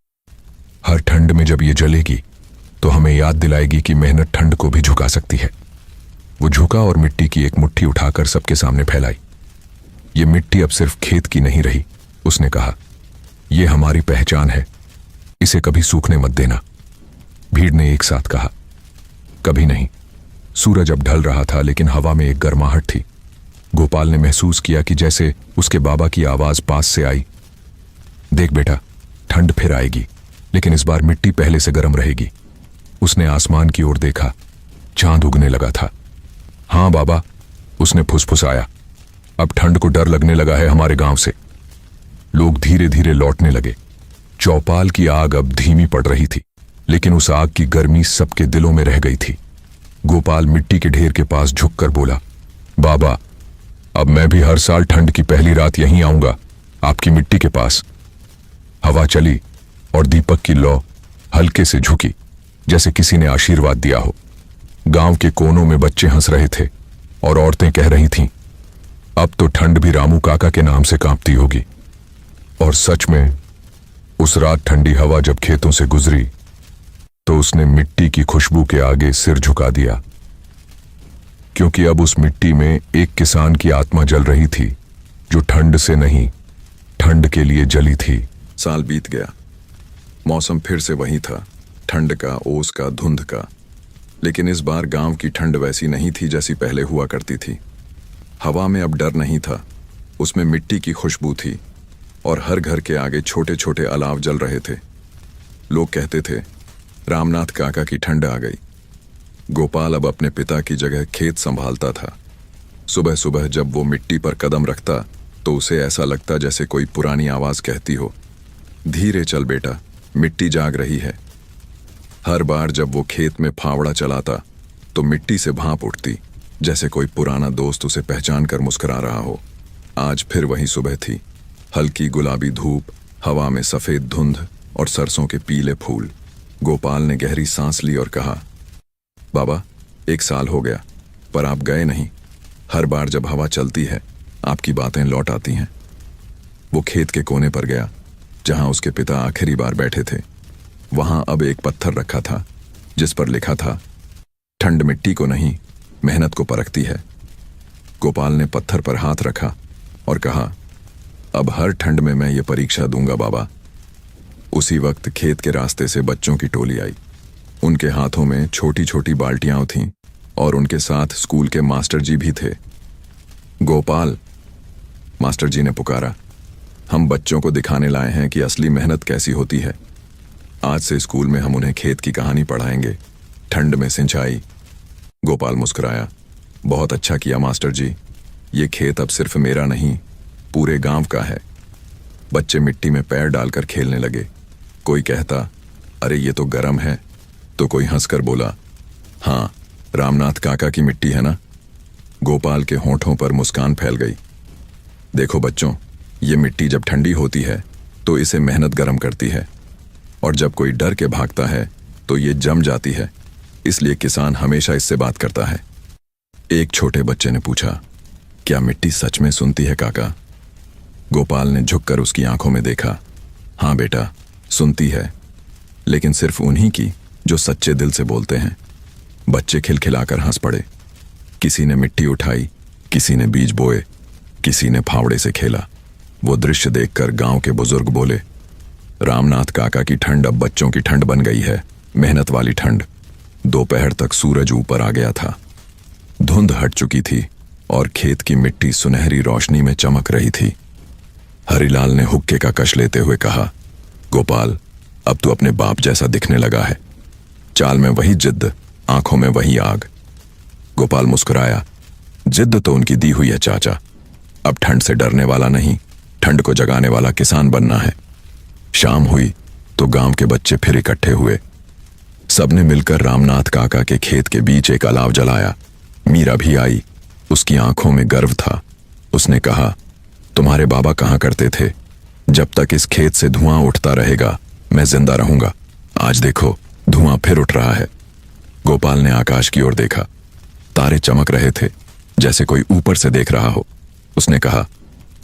हर ठंड में जब ये जलेगी तो हमें याद दिलाएगी कि मेहनत ठंड को भी झुका सकती है। वो झुका और मिट्टी की एक मुट्ठी उठाकर सबके सामने फैलाई। ये मिट्टी अब सिर्फ खेत की नहीं रही, उसने कहा, ये हमारी पहचान है। इसे कभी सूखने मत देना। भीड़ ने एक साथ कहा, कभी नहीं। सूरज अब ढल रहा था, लेकिन हवा में एक गर्माहट थी। गोपाल ने महसूस किया कि जैसे उसके बाबा की आवाज पास से आई, देख बेटा, ठंड फिर आएगी, लेकिन इस बार मिट्टी पहले से गर्म रहेगी। उसने आसमान की ओर देखा। चांद उगने लगा था। हां बाबा, उसने फुसफुसाया, अब ठंड को डर लगने लगा है हमारे गांव से। लोग धीरे धीरे लौटने लगे। चौपाल की आग अब धीमी पड़ रही थी, लेकिन उस आग की गर्मी सबके दिलों में रह गई थी। गोपाल मिट्टी के ढेर के पास झुककर बोला, बाबा, अब मैं भी हर साल ठंड की पहली रात यहीं आऊंगा, आपकी मिट्टी के पास। हवा चली और दीपक की लौ हल्के से झुकी, जैसे किसी ने आशीर्वाद दिया हो। गांव के कोनों में बच्चे हंस रहे थे और औरतें कह रही थीं, अब तो ठंड भी रामू काका के नाम से कांपती होगी। और सच में उस रात ठंडी हवा जब खेतों से गुजरी तो उसने मिट्टी की खुशबू के आगे सिर झुका दिया, क्योंकि अब उस मिट्टी में एक किसान की आत्मा जल रही थी, जो ठंड से नहीं, ठंड के लिए जली थी। साल बीत गया। मौसम फिर से वही था, ठंड का, ओस का, धुंध का। लेकिन इस बार गांव की ठंड वैसी नहीं थी जैसी पहले हुआ करती थी। हवा में अब डर नहीं था, उसमें मिट्टी की खुशबू थी और हर घर के आगे छोटे छोटे अलाव जल रहे थे। लोग कहते थे, रामनाथ काका की ठंड आ गई। गोपाल अब अपने पिता की जगह खेत संभालता था। सुबह सुबह जब वो मिट्टी पर कदम रखता तो उसे ऐसा लगता जैसे कोई पुरानी आवाज कहती हो, धीरे चल बेटा, मिट्टी जाग रही है। हर बार जब वो खेत में फावड़ा चलाता तो मिट्टी से भांप उठती, जैसे कोई पुराना दोस्त उसे पहचान कर मुस्कुरा रहा हो। आज फिर वही सुबह थी। हल्की गुलाबी धूप, हवा में सफेद धुंध और सरसों के पीले फूल। गोपाल ने गहरी सांस ली और कहा, बाबा, 1 साल हो गया, पर आप गए नहीं। हर बार जब हवा चलती है आपकी बातें लौट आती हैं। वो खेत के कोने पर गया जहां उसके पिता आखिरी बार बैठे थे। वहां अब एक पत्थर रखा था जिस पर लिखा था, ठंड मिट्टी को नहीं, मेहनत को परखती है। गोपाल ने पत्थर पर हाथ रखा और कहा, अब हर ठंड में मैं ये परीक्षा दूंगा बाबा। उसी वक्त खेत के रास्ते से बच्चों की टोली आई। उनके हाथों में छोटी छोटी बाल्टियां थीं और उनके साथ स्कूल के मास्टर जी भी थे। गोपाल, मास्टर जी ने पुकारा, हम बच्चों को दिखाने लाए हैं कि असली मेहनत कैसी होती है। आज से स्कूल में हम उन्हें खेत की कहानी पढ़ाएंगे, ठंड में सिंचाई। गोपाल मुस्कुराया, बहुत अच्छा किया मास्टर जी, ये खेत अब सिर्फ मेरा नहीं, पूरे गांव का है। बच्चे मिट्टी में पैर डालकर खेलने लगे। कोई कहता, अरे ये तो गर्म है, तो कोई हंसकर बोला, हाँ, रामनाथ काका की मिट्टी है ना। गोपाल के होंठों पर मुस्कान फैल गई। देखो बच्चों, ये मिट्टी जब ठंडी होती है तो इसे मेहनत गर्म करती है, और जब कोई डर के भागता है तो ये जम जाती है। इसलिए किसान हमेशा इससे बात करता है। एक छोटे बच्चे ने पूछा, क्या मिट्टी सच में सुनती है काका? गोपाल ने झुककर उसकी आंखों में देखा। हाँ बेटा, सुनती है, लेकिन सिर्फ उन्हीं की जो सच्चे दिल से बोलते हैं। बच्चे खिलखिलाकर हंस पड़े। किसी ने मिट्टी उठाई, किसी ने बीज बोए, किसी ने फावड़े से खेला। वो दृश्य देखकर गांव के बुजुर्ग बोले, रामनाथ काका की ठंड अब बच्चों की ठंड बन गई है, मेहनत वाली ठंड। दोपहर तक सूरज ऊपर आ गया था, धुंध हट चुकी थी और खेत की मिट्टी सुनहरी रोशनी में चमक रही थी। हरिलाल ने हुक्के का कश लेते हुए कहा, गोपाल, अब तू अपने बाप जैसा दिखने लगा है। चाल में वही जिद्द, आंखों में वही आग। गोपाल मुस्कुराया, जिद्द तो उनकी दी हुई है चाचा। अब ठंड से डरने वाला नहीं, ठंड को जगाने वाला किसान बनना है। शाम हुई तो गांव के बच्चे फिर इकट्ठे हुए। सबने मिलकर रामनाथ काका के खेत के बीच एक अलाव जलाया। मीरा भी आई, उसकी आंखों में गर्व था। उसने कहा, तुम्हारे बाबा कहाँ करते थे, जब तक इस खेत से धुआं उठता रहेगा मैं जिंदा रहूंगा। आज देखो धुआं फिर उठ रहा है। गोपाल ने आकाश की ओर देखा, तारे चमक रहे थे जैसे कोई ऊपर से देख रहा हो। उसने कहा,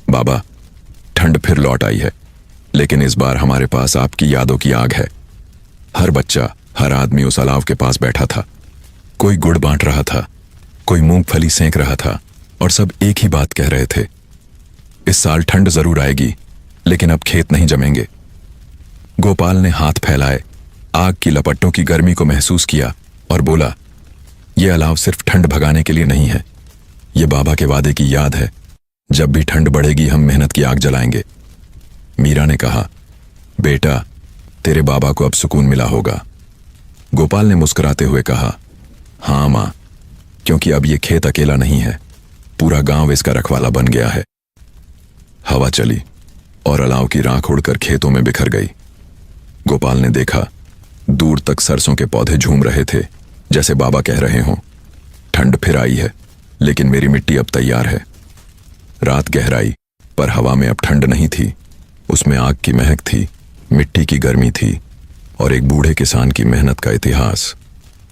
बाबा, ठंड फिर लौट आई है, लेकिन इस बार हमारे पास आपकी यादों की आग है। हर बच्चा, हर आदमी उस अलाव के पास बैठा था। कोई गुड़ बांट रहा था, कोई मूंगफली सेंक रहा था, और सब एक ही बात कह रहे थे, इस साल ठंड जरूर आएगी, लेकिन अब खेत नहीं जमेंगे। गोपाल ने हाथ फैलाए, आग की लपटों की गर्मी को महसूस किया और बोला, यह अलाव सिर्फ ठंड भगाने के लिए नहीं है, यह बाबा के वादे की याद है। जब भी ठंड बढ़ेगी हम मेहनत की आग जलाएंगे। मीरा ने कहा, बेटा, तेरे बाबा को अब सुकून मिला होगा। गोपाल ने मुस्कुराते हुए कहा, हाँ मां, क्योंकि अब यह खेत अकेला नहीं है, पूरा गांव इसका रखवाला बन गया है। हवा चली और अलाव की राख उड़कर खेतों में बिखर गई। गोपाल ने देखा, दूर तक सरसों के पौधे झूम रहे थे, जैसे बाबा कह रहे हों, ठंड फिर आई है, लेकिन मेरी मिट्टी अब तैयार है। रात गहराई, पर हवा में अब ठंड नहीं थी, उसमें आग की महक थी, मिट्टी की गर्मी थी और एक बूढ़े किसान की मेहनत का इतिहास।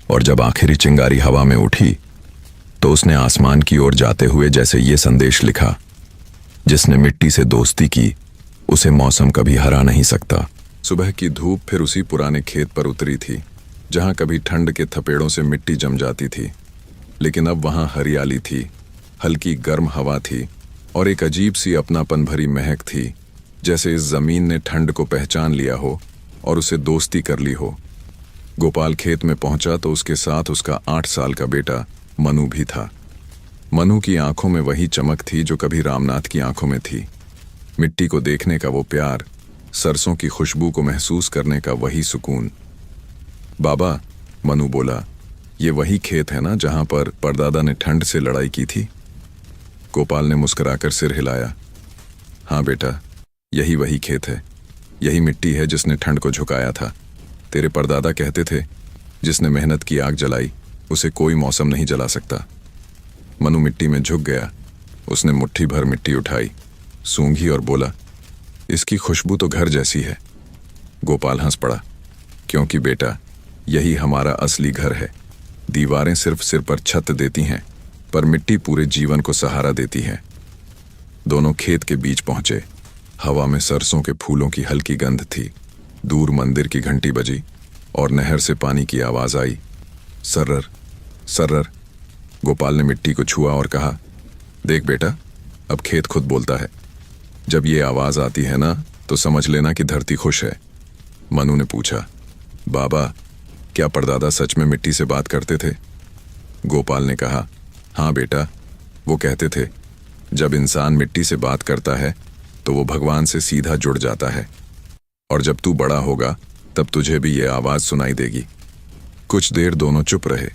और जब आखिरी चिंगारी हवा में उठी तो उसने आसमान की ओर जाते हुए जैसे ये संदेश लिखा, जिसने मिट्टी से दोस्ती की उसे मौसम कभी हरा नहीं सकता। सुबह की धूप फिर उसी पुराने खेत पर उतरी थी, जहां कभी ठंड के थपेड़ों से मिट्टी जम जाती थी, लेकिन अब वहां हरियाली थी, हल्की गर्म हवा थी और एक अजीब सी अपनापन भरी महक थी, जैसे इस जमीन ने ठंड को पहचान लिया हो और उसे दोस्ती कर ली हो। गोपाल खेत में पहुंचा तो उसके साथ उसका 8 साल का बेटा मनु भी था। मनु की आंखों में वही चमक थी जो कभी रामनाथ की आंखों में थी। मिट्टी को देखने का वो प्यार, सरसों की खुशबू को महसूस करने का वही सुकून। बाबा, मनु बोला, ये वही खेत है ना जहां पर परदादा ने ठंड से लड़ाई की थी? गोपाल ने मुस्कुराकर सिर हिलाया, हाँ बेटा, यही वही खेत है, यही मिट्टी है जिसने ठंड को झुकाया था। तेरे परदादा कहते थे, जिसने मेहनत की आग जलाई उसे कोई मौसम नहीं जला सकता। मनु मिट्टी में झुक गया। उसने मुट्ठी भर मिट्टी उठाई, सूंघी और बोला, इसकी खुशबू तो घर जैसी है। गोपाल हंस पड़ा, क्योंकि बेटा, यही हमारा असली घर है। दीवारें सिर्फ सिर पर छत देती हैं, पर मिट्टी पूरे जीवन को सहारा देती है। दोनों खेत के बीच पहुंचे। हवा में सरसों के फूलों की हल्की गंध थी। दूर मंदिर की घंटी बजी और नहर से पानी की आवाज आई, सर्रर सर्रर। गोपाल ने मिट्टी को छुआ और कहा, देख बेटा, अब खेत खुद बोलता है। जब ये आवाज आती है ना, तो समझ लेना कि धरती खुश है। मनु ने पूछा, बाबा, क्या परदादा सच में मिट्टी से बात करते थे? गोपाल ने कहा, हाँ बेटा, वो कहते थे, जब इंसान मिट्टी से बात करता है तो वो भगवान से सीधा जुड़ जाता है, और जब तू बड़ा होगा तब तुझे भी ये आवाज सुनाई देगी। कुछ देर दोनों चुप रहे।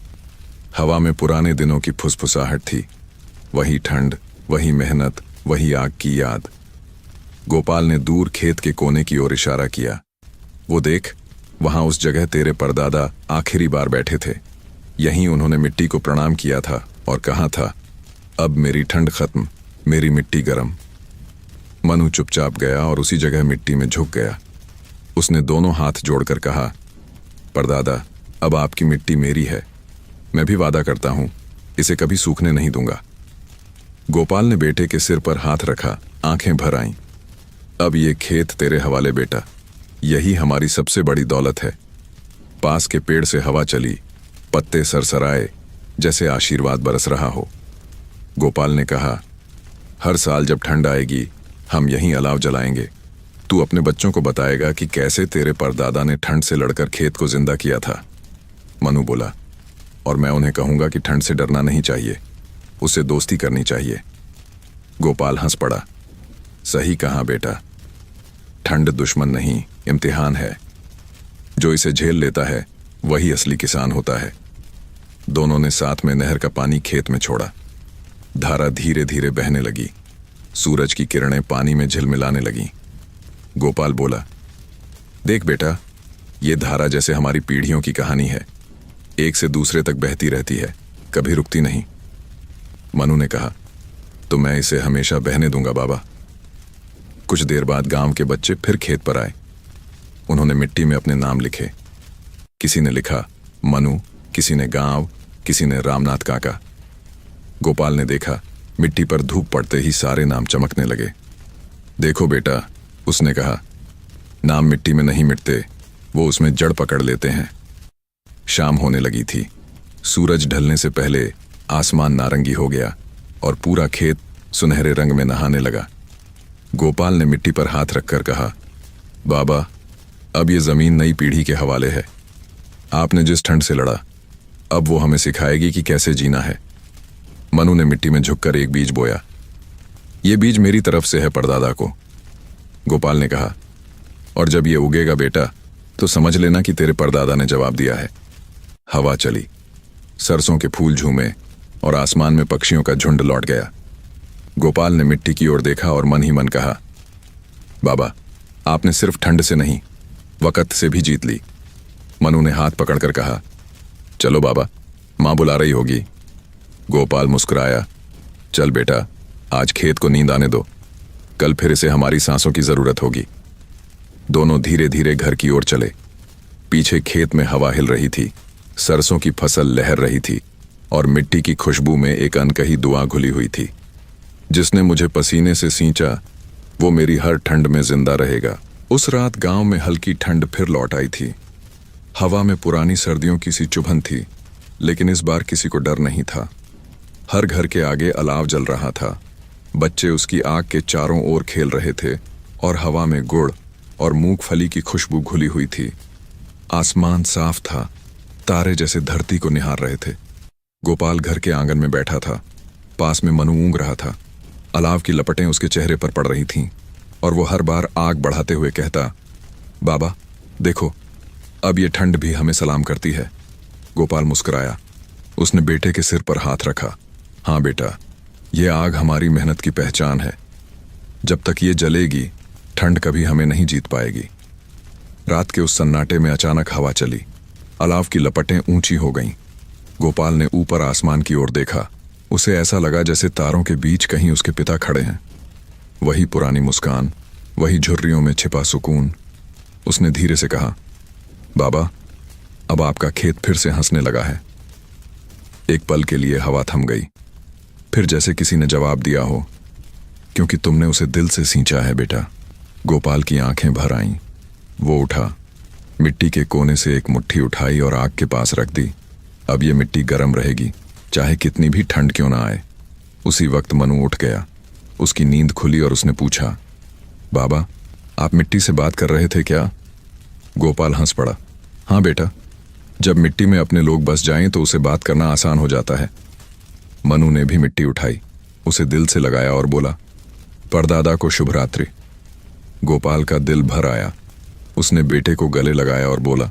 हवा में पुराने दिनों की फुसफुसाहट थी, वही ठंड, वही मेहनत, वही आग की याद। गोपाल ने दूर खेत के कोने की ओर इशारा किया, वो देख, वहां उस जगह तेरे परदादा आखिरी बार बैठे थे। यहीं उन्होंने मिट्टी को प्रणाम किया था और कहा था, अब मेरी ठंड खत्म, मेरी मिट्टी गरम। मनु चुपचाप गया और उसी जगह मिट्टी में झुक गया। उसने दोनों हाथ जोड़कर कहा, परदादा, अब आपकी मिट्टी मेरी है। मैं भी वादा करता हूं, इसे कभी सूखने नहीं दूंगा। गोपाल ने बेटे के सिर पर हाथ रखा, आंखें भर आईं। अब ये खेत तेरे हवाले बेटा, यही हमारी सबसे बड़ी दौलत है। पास के पेड़ से हवा चली, पत्ते सरसराए, जैसे आशीर्वाद बरस रहा हो। गोपाल ने कहा, हर साल जब ठंड आएगी हम यहीं अलाव जलाएंगे। तू अपने बच्चों को बताएगा कि कैसे तेरे परदादा ने ठंड से लड़कर खेत को जिंदा किया था। मनु बोला, और मैं उन्हें कहूंगा कि ठंड से डरना नहीं चाहिए, उससे दोस्ती करनी चाहिए। गोपाल हंस पड़ा। सही कहा बेटा, ठंड दुश्मन नहीं, इम्तिहान है। जो इसे झेल लेता है वही असली किसान होता है। दोनों ने साथ में नहर का पानी खेत में छोड़ा। धारा धीरे धीरे बहने लगी। सूरज की किरणें पानी में झिलमिलाने लगीं। गोपाल बोला, देख बेटा, ये धारा जैसे हमारी पीढ़ियों की कहानी है, एक से दूसरे तक बहती रहती है, कभी रुकती नहीं। मनु ने कहा, तो मैं इसे हमेशा बहने दूंगा बाबा। कुछ देर बाद गांव के बच्चे फिर खेत पर आए। उन्होंने मिट्टी में अपने नाम लिखे। किसी ने लिखा मनु, किसी ने गांव, किसी ने रामनाथ काका। गोपाल ने देखा, मिट्टी पर धूप पड़ते ही सारे नाम चमकने लगे। देखो बेटा, उसने कहा, नाम मिट्टी में नहीं मिटते, वो उसमें जड़ पकड़ लेते हैं। शाम होने लगी थी। सूरज ढलने से पहले आसमान नारंगी हो गया और पूरा खेत सुनहरे रंग में नहाने लगा। गोपाल ने मिट्टी पर हाथ रखकर कहा, बाबा, अब ये जमीन नई पीढ़ी के हवाले है। आपने जिस ठंड से लड़ा, अब वो हमें सिखाएगी कि कैसे जीना है। मनु ने मिट्टी में झुककर एक बीज बोया। ये बीज मेरी तरफ से है परदादा को। गोपाल ने कहा, और जब ये उगेगा बेटा, तो समझ लेना कि तेरे परदादा ने जवाब दिया है। हवा चली, सरसों के फूल झूमे और आसमान में पक्षियों का झुंड लौट गया। गोपाल ने मिट्टी की ओर देखा और मन ही मन कहा, बाबा, आपने सिर्फ ठंड से नहीं, वक़्त से भी जीत ली। मनु ने हाथ पकड़कर कहा, चलो बाबा, माँ बुला रही होगी। गोपाल मुस्कुराया, चल बेटा, आज खेत को नींद आने दो, कल फिर इसे हमारी सांसों की जरूरत होगी। दोनों धीरे धीरे घर की ओर चले। पीछे खेत में हवा हिल रही थी, सरसों की फसल लहर रही थी और मिट्टी की खुशबू में एक अनकही दुआ घुली हुई थी। जिसने मुझे पसीने से सींचा, वो मेरी हर ठंड में जिंदा रहेगा। उस रात गांव में हल्की ठंड फिर लौट आई थी। हवा में पुरानी सर्दियों की सी चुभन थी, लेकिन इस बार किसी को डर नहीं था। हर घर के आगे अलाव जल रहा था। बच्चे उसकी आग के चारों ओर खेल रहे थे और हवा में गुड़ और मूंगफली की खुशबू घुली हुई थी। आसमान साफ था, तारे जैसे धरती को निहार रहे थे। गोपाल घर के आंगन में बैठा था। पास में मनु ऊँग रहा था। अलाव की लपटें उसके चेहरे पर पड़ रही थीं और वो हर बार आग बढ़ाते हुए कहता, बाबा देखो, अब ये ठंड भी हमें सलाम करती है। गोपाल मुस्कुराया। उसने बेटे के सिर पर हाथ रखा। हाँ बेटा, ये आग हमारी मेहनत की पहचान है। जब तक ये जलेगी, ठंड कभी हमें नहीं जीत पाएगी। रात के उस सन्नाटे में अचानक हवा चली। अलाव की लपटें ऊंची हो गईं। गोपाल ने ऊपर आसमान की ओर देखा। उसे ऐसा लगा जैसे तारों के बीच कहीं उसके पिता खड़े हैं। वही पुरानी मुस्कान, वही झुर्रियों में छिपा सुकून। उसने धीरे से कहा, बाबा, अब आपका खेत फिर से हंसने लगा है। एक पल के लिए हवा थम गई। फिर जैसे किसी ने जवाब दिया हो, क्योंकि तुमने उसे दिल से सींचा है बेटा। गोपाल की आंखें भर आईं। वो उठा, मिट्टी के कोने से एक मुट्ठी उठाई और आग के पास रख दी। अब ये मिट्टी गर्म रहेगी, चाहे कितनी भी ठंड क्यों ना आए। उसी वक्त मनु उठ गया। उसकी नींद खुली और उसने पूछा, बाबा, आप मिट्टी से बात कर रहे थे क्या? गोपाल हंस पड़ा। हाँ बेटा, जब मिट्टी में अपने लोग बस जाएं तो उसे बात करना आसान हो जाता है। मनु ने भी मिट्टी उठाई, उसे दिल से लगाया और बोला, परदादा को शुभ रात्रि। गोपाल का दिल भर आया। उसने बेटे को गले लगाया और बोला,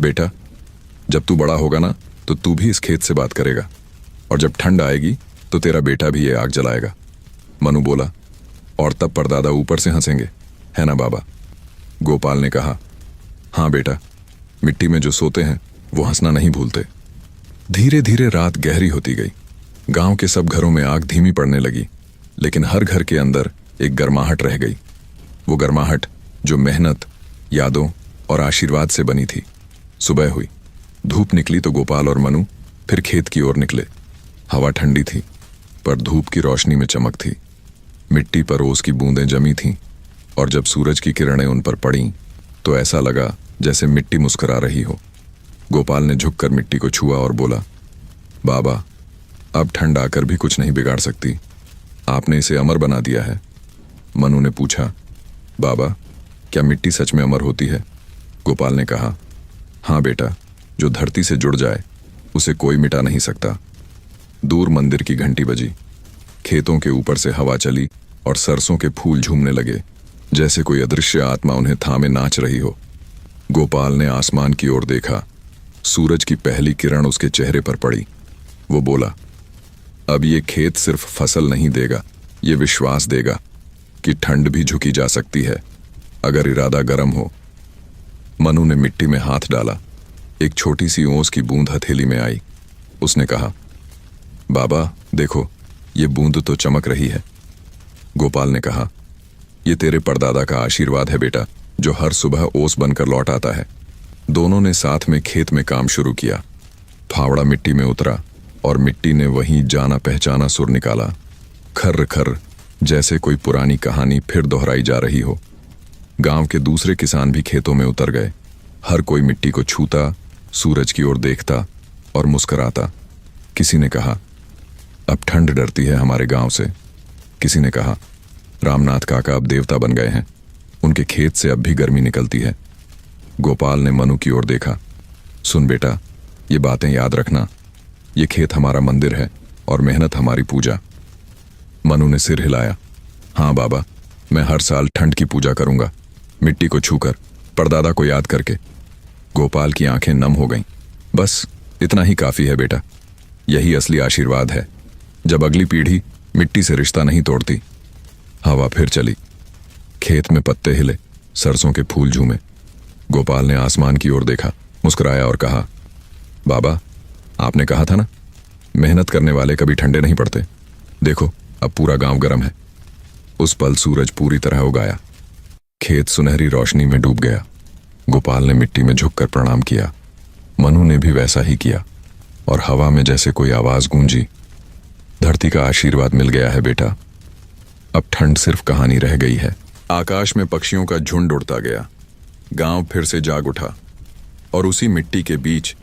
बेटा, जब तू बड़ा होगा ना, तो तू भी इस खेत से बात करेगा, और जब ठंड आएगी तो तेरा बेटा भी ये आग जलाएगा। मनु बोला, और तब परदादा ऊपर से हंसेंगे, है ना बाबा? गोपाल ने कहा, हाँ बेटा, मिट्टी में जो सोते हैं वो हंसना नहीं भूलते। धीरे धीरे रात गहरी होती गई। गांव के सब घरों में आग धीमी पड़ने लगी, लेकिन हर घर के अंदर एक गर्माहट रह गई। वो गर्माहट जो मेहनत, यादों और आशीर्वाद से बनी थी। सुबह हुई, धूप निकली तो गोपाल और मनु फिर खेत की ओर निकले। हवा ठंडी थी, पर धूप की रोशनी में चमक थी। मिट्टी पर ओस की बूंदें जमी थीं, और जब सूरज की किरणें उन पर पड़ीं तो ऐसा लगा जैसे मिट्टी मुस्कुरा रही हो। गोपाल ने झुककर मिट्टी को छुआ और बोला, बाबा, अब ठंड आकर भी कुछ नहीं बिगाड़ सकती। आपने इसे अमर बना दिया है। मनु ने पूछा, बाबा क्या मिट्टी सच में अमर होती है? गोपाल ने कहा, हाँ बेटा, जो धरती से जुड़ जाए उसे कोई मिटा नहीं सकता। दूर मंदिर की घंटी बजी, खेतों के ऊपर से हवा चली और सरसों के फूल झूमने लगे, जैसे कोई अदृश्य आत्मा उन्हें थामे नाच रही हो। गोपाल ने आसमान की ओर देखा। सूरज की पहली किरण उसके चेहरे पर पड़ी। वो बोला, अब ये खेत सिर्फ फसल नहीं देगा, ये विश्वास देगा कि ठंड भी झुकी जा सकती है अगर इरादा गर्म हो। मनु ने मिट्टी में हाथ डाला। एक छोटी सी ओस की बूंद हथेली में आई। उसने कहा, बाबा देखो, ये बूंद तो चमक रही है। गोपाल ने कहा, ये तेरे परदादा का आशीर्वाद है बेटा, जो हर सुबह ओस बनकर लौट आता है। दोनों ने साथ में खेत में काम शुरू किया। फावड़ा मिट्टी में उतरा और मिट्टी ने वहीं जाना पहचाना सुर निकाला, खर्र खर्र, जैसे कोई पुरानी कहानी फिर दोहराई जा रही हो। गांव के दूसरे किसान भी खेतों में उतर गए। हर कोई मिट्टी को छूता, सूरज की ओर देखता और मुस्कुराता। किसी ने कहा, अब ठंड डरती है हमारे गांव से। किसी ने कहा, रामनाथ काका अब देवता बन गए हैं, उनके खेत से अब भी गर्मी निकलती है। गोपाल ने मनु की ओर देखा, सुन बेटा, ये बातें याद रखना, ये खेत हमारा मंदिर है और मेहनत हमारी पूजा। मनु ने सिर हिलाया, हाँ बाबा, मैं हर साल ठंड की पूजा करूंगा, मिट्टी को छूकर, परदादा को याद करके। गोपाल की आंखें नम हो गईं। बस इतना ही काफी है बेटा, यही असली आशीर्वाद है, जब अगली पीढ़ी मिट्टी से रिश्ता नहीं तोड़ती। हवा फिर चली, खेत में पत्ते हिले, सरसों के फूल झूमे। गोपाल ने आसमान की ओर देखा, मुस्कुराया और कहा, बाबा आपने कहा था ना, मेहनत करने वाले कभी ठंडे नहीं पड़ते। देखो अब पूरा गांव गर्म है। उस पल सूरज पूरी तरह उगाया। खेत सुनहरी रोशनी में डूब गया। गोपाल ने मिट्टी में झुककर प्रणाम किया। मनु ने भी वैसा ही किया और हवा में जैसे कोई आवाज गूंजी, धरती का आशीर्वाद मिल गया है बेटा, अब ठंड सिर्फ कहानी रह गई है। आकाश में पक्षियों का झुंड उड़ता गया। गांव फिर से जाग उठा और उसी मिट्टी के बीच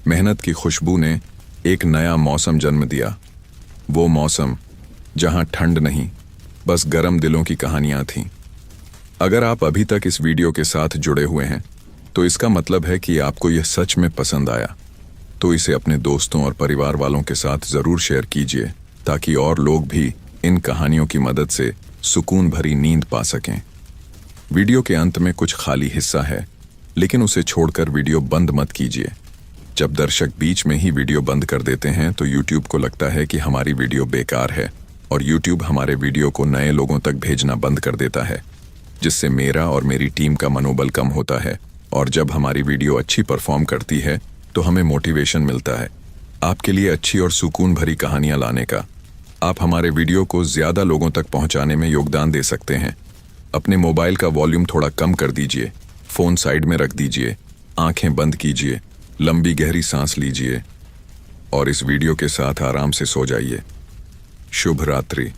मेहनत की खुशबू ने एक नया मौसम जन्म दिया। वो मौसम जहां ठंड नहीं, बस गर्म दिलों की कहानियां थीं। अगर आप अभी तक इस वीडियो के साथ जुड़े हुए हैं तो इसका मतलब है कि आपको यह सच में पसंद आया। तो इसे अपने दोस्तों और परिवार वालों के साथ जरूर शेयर कीजिए, ताकि और लोग भी इन कहानियों की मदद से सुकून भरी नींद पा सकें। वीडियो के अंत में कुछ खाली हिस्सा है, लेकिन उसे छोड़कर वीडियो बंद मत कीजिए। जब दर्शक बीच में ही वीडियो बंद कर देते हैं तो YouTube को लगता है कि हमारी वीडियो बेकार है और YouTube हमारे वीडियो को नए लोगों तक भेजना बंद कर देता है, जिससे मेरा और मेरी टीम का मनोबल कम होता है। और जब हमारी वीडियो अच्छी परफॉर्म करती है तो हमें मोटिवेशन मिलता है आपके लिए अच्छी और सुकून भरी कहानियां लाने का। आप हमारे वीडियो को ज्यादा लोगों तक पहुंचाने में योगदान दे सकते हैं। अपने मोबाइल का वॉल्यूम थोड़ा कम कर दीजिए, फोन साइड में रख दीजिए, आंखें बंद कीजिए, लंबी गहरी सांस लीजिए और इस वीडियो के साथ आराम से सो जाइए। शुभ रात्रि।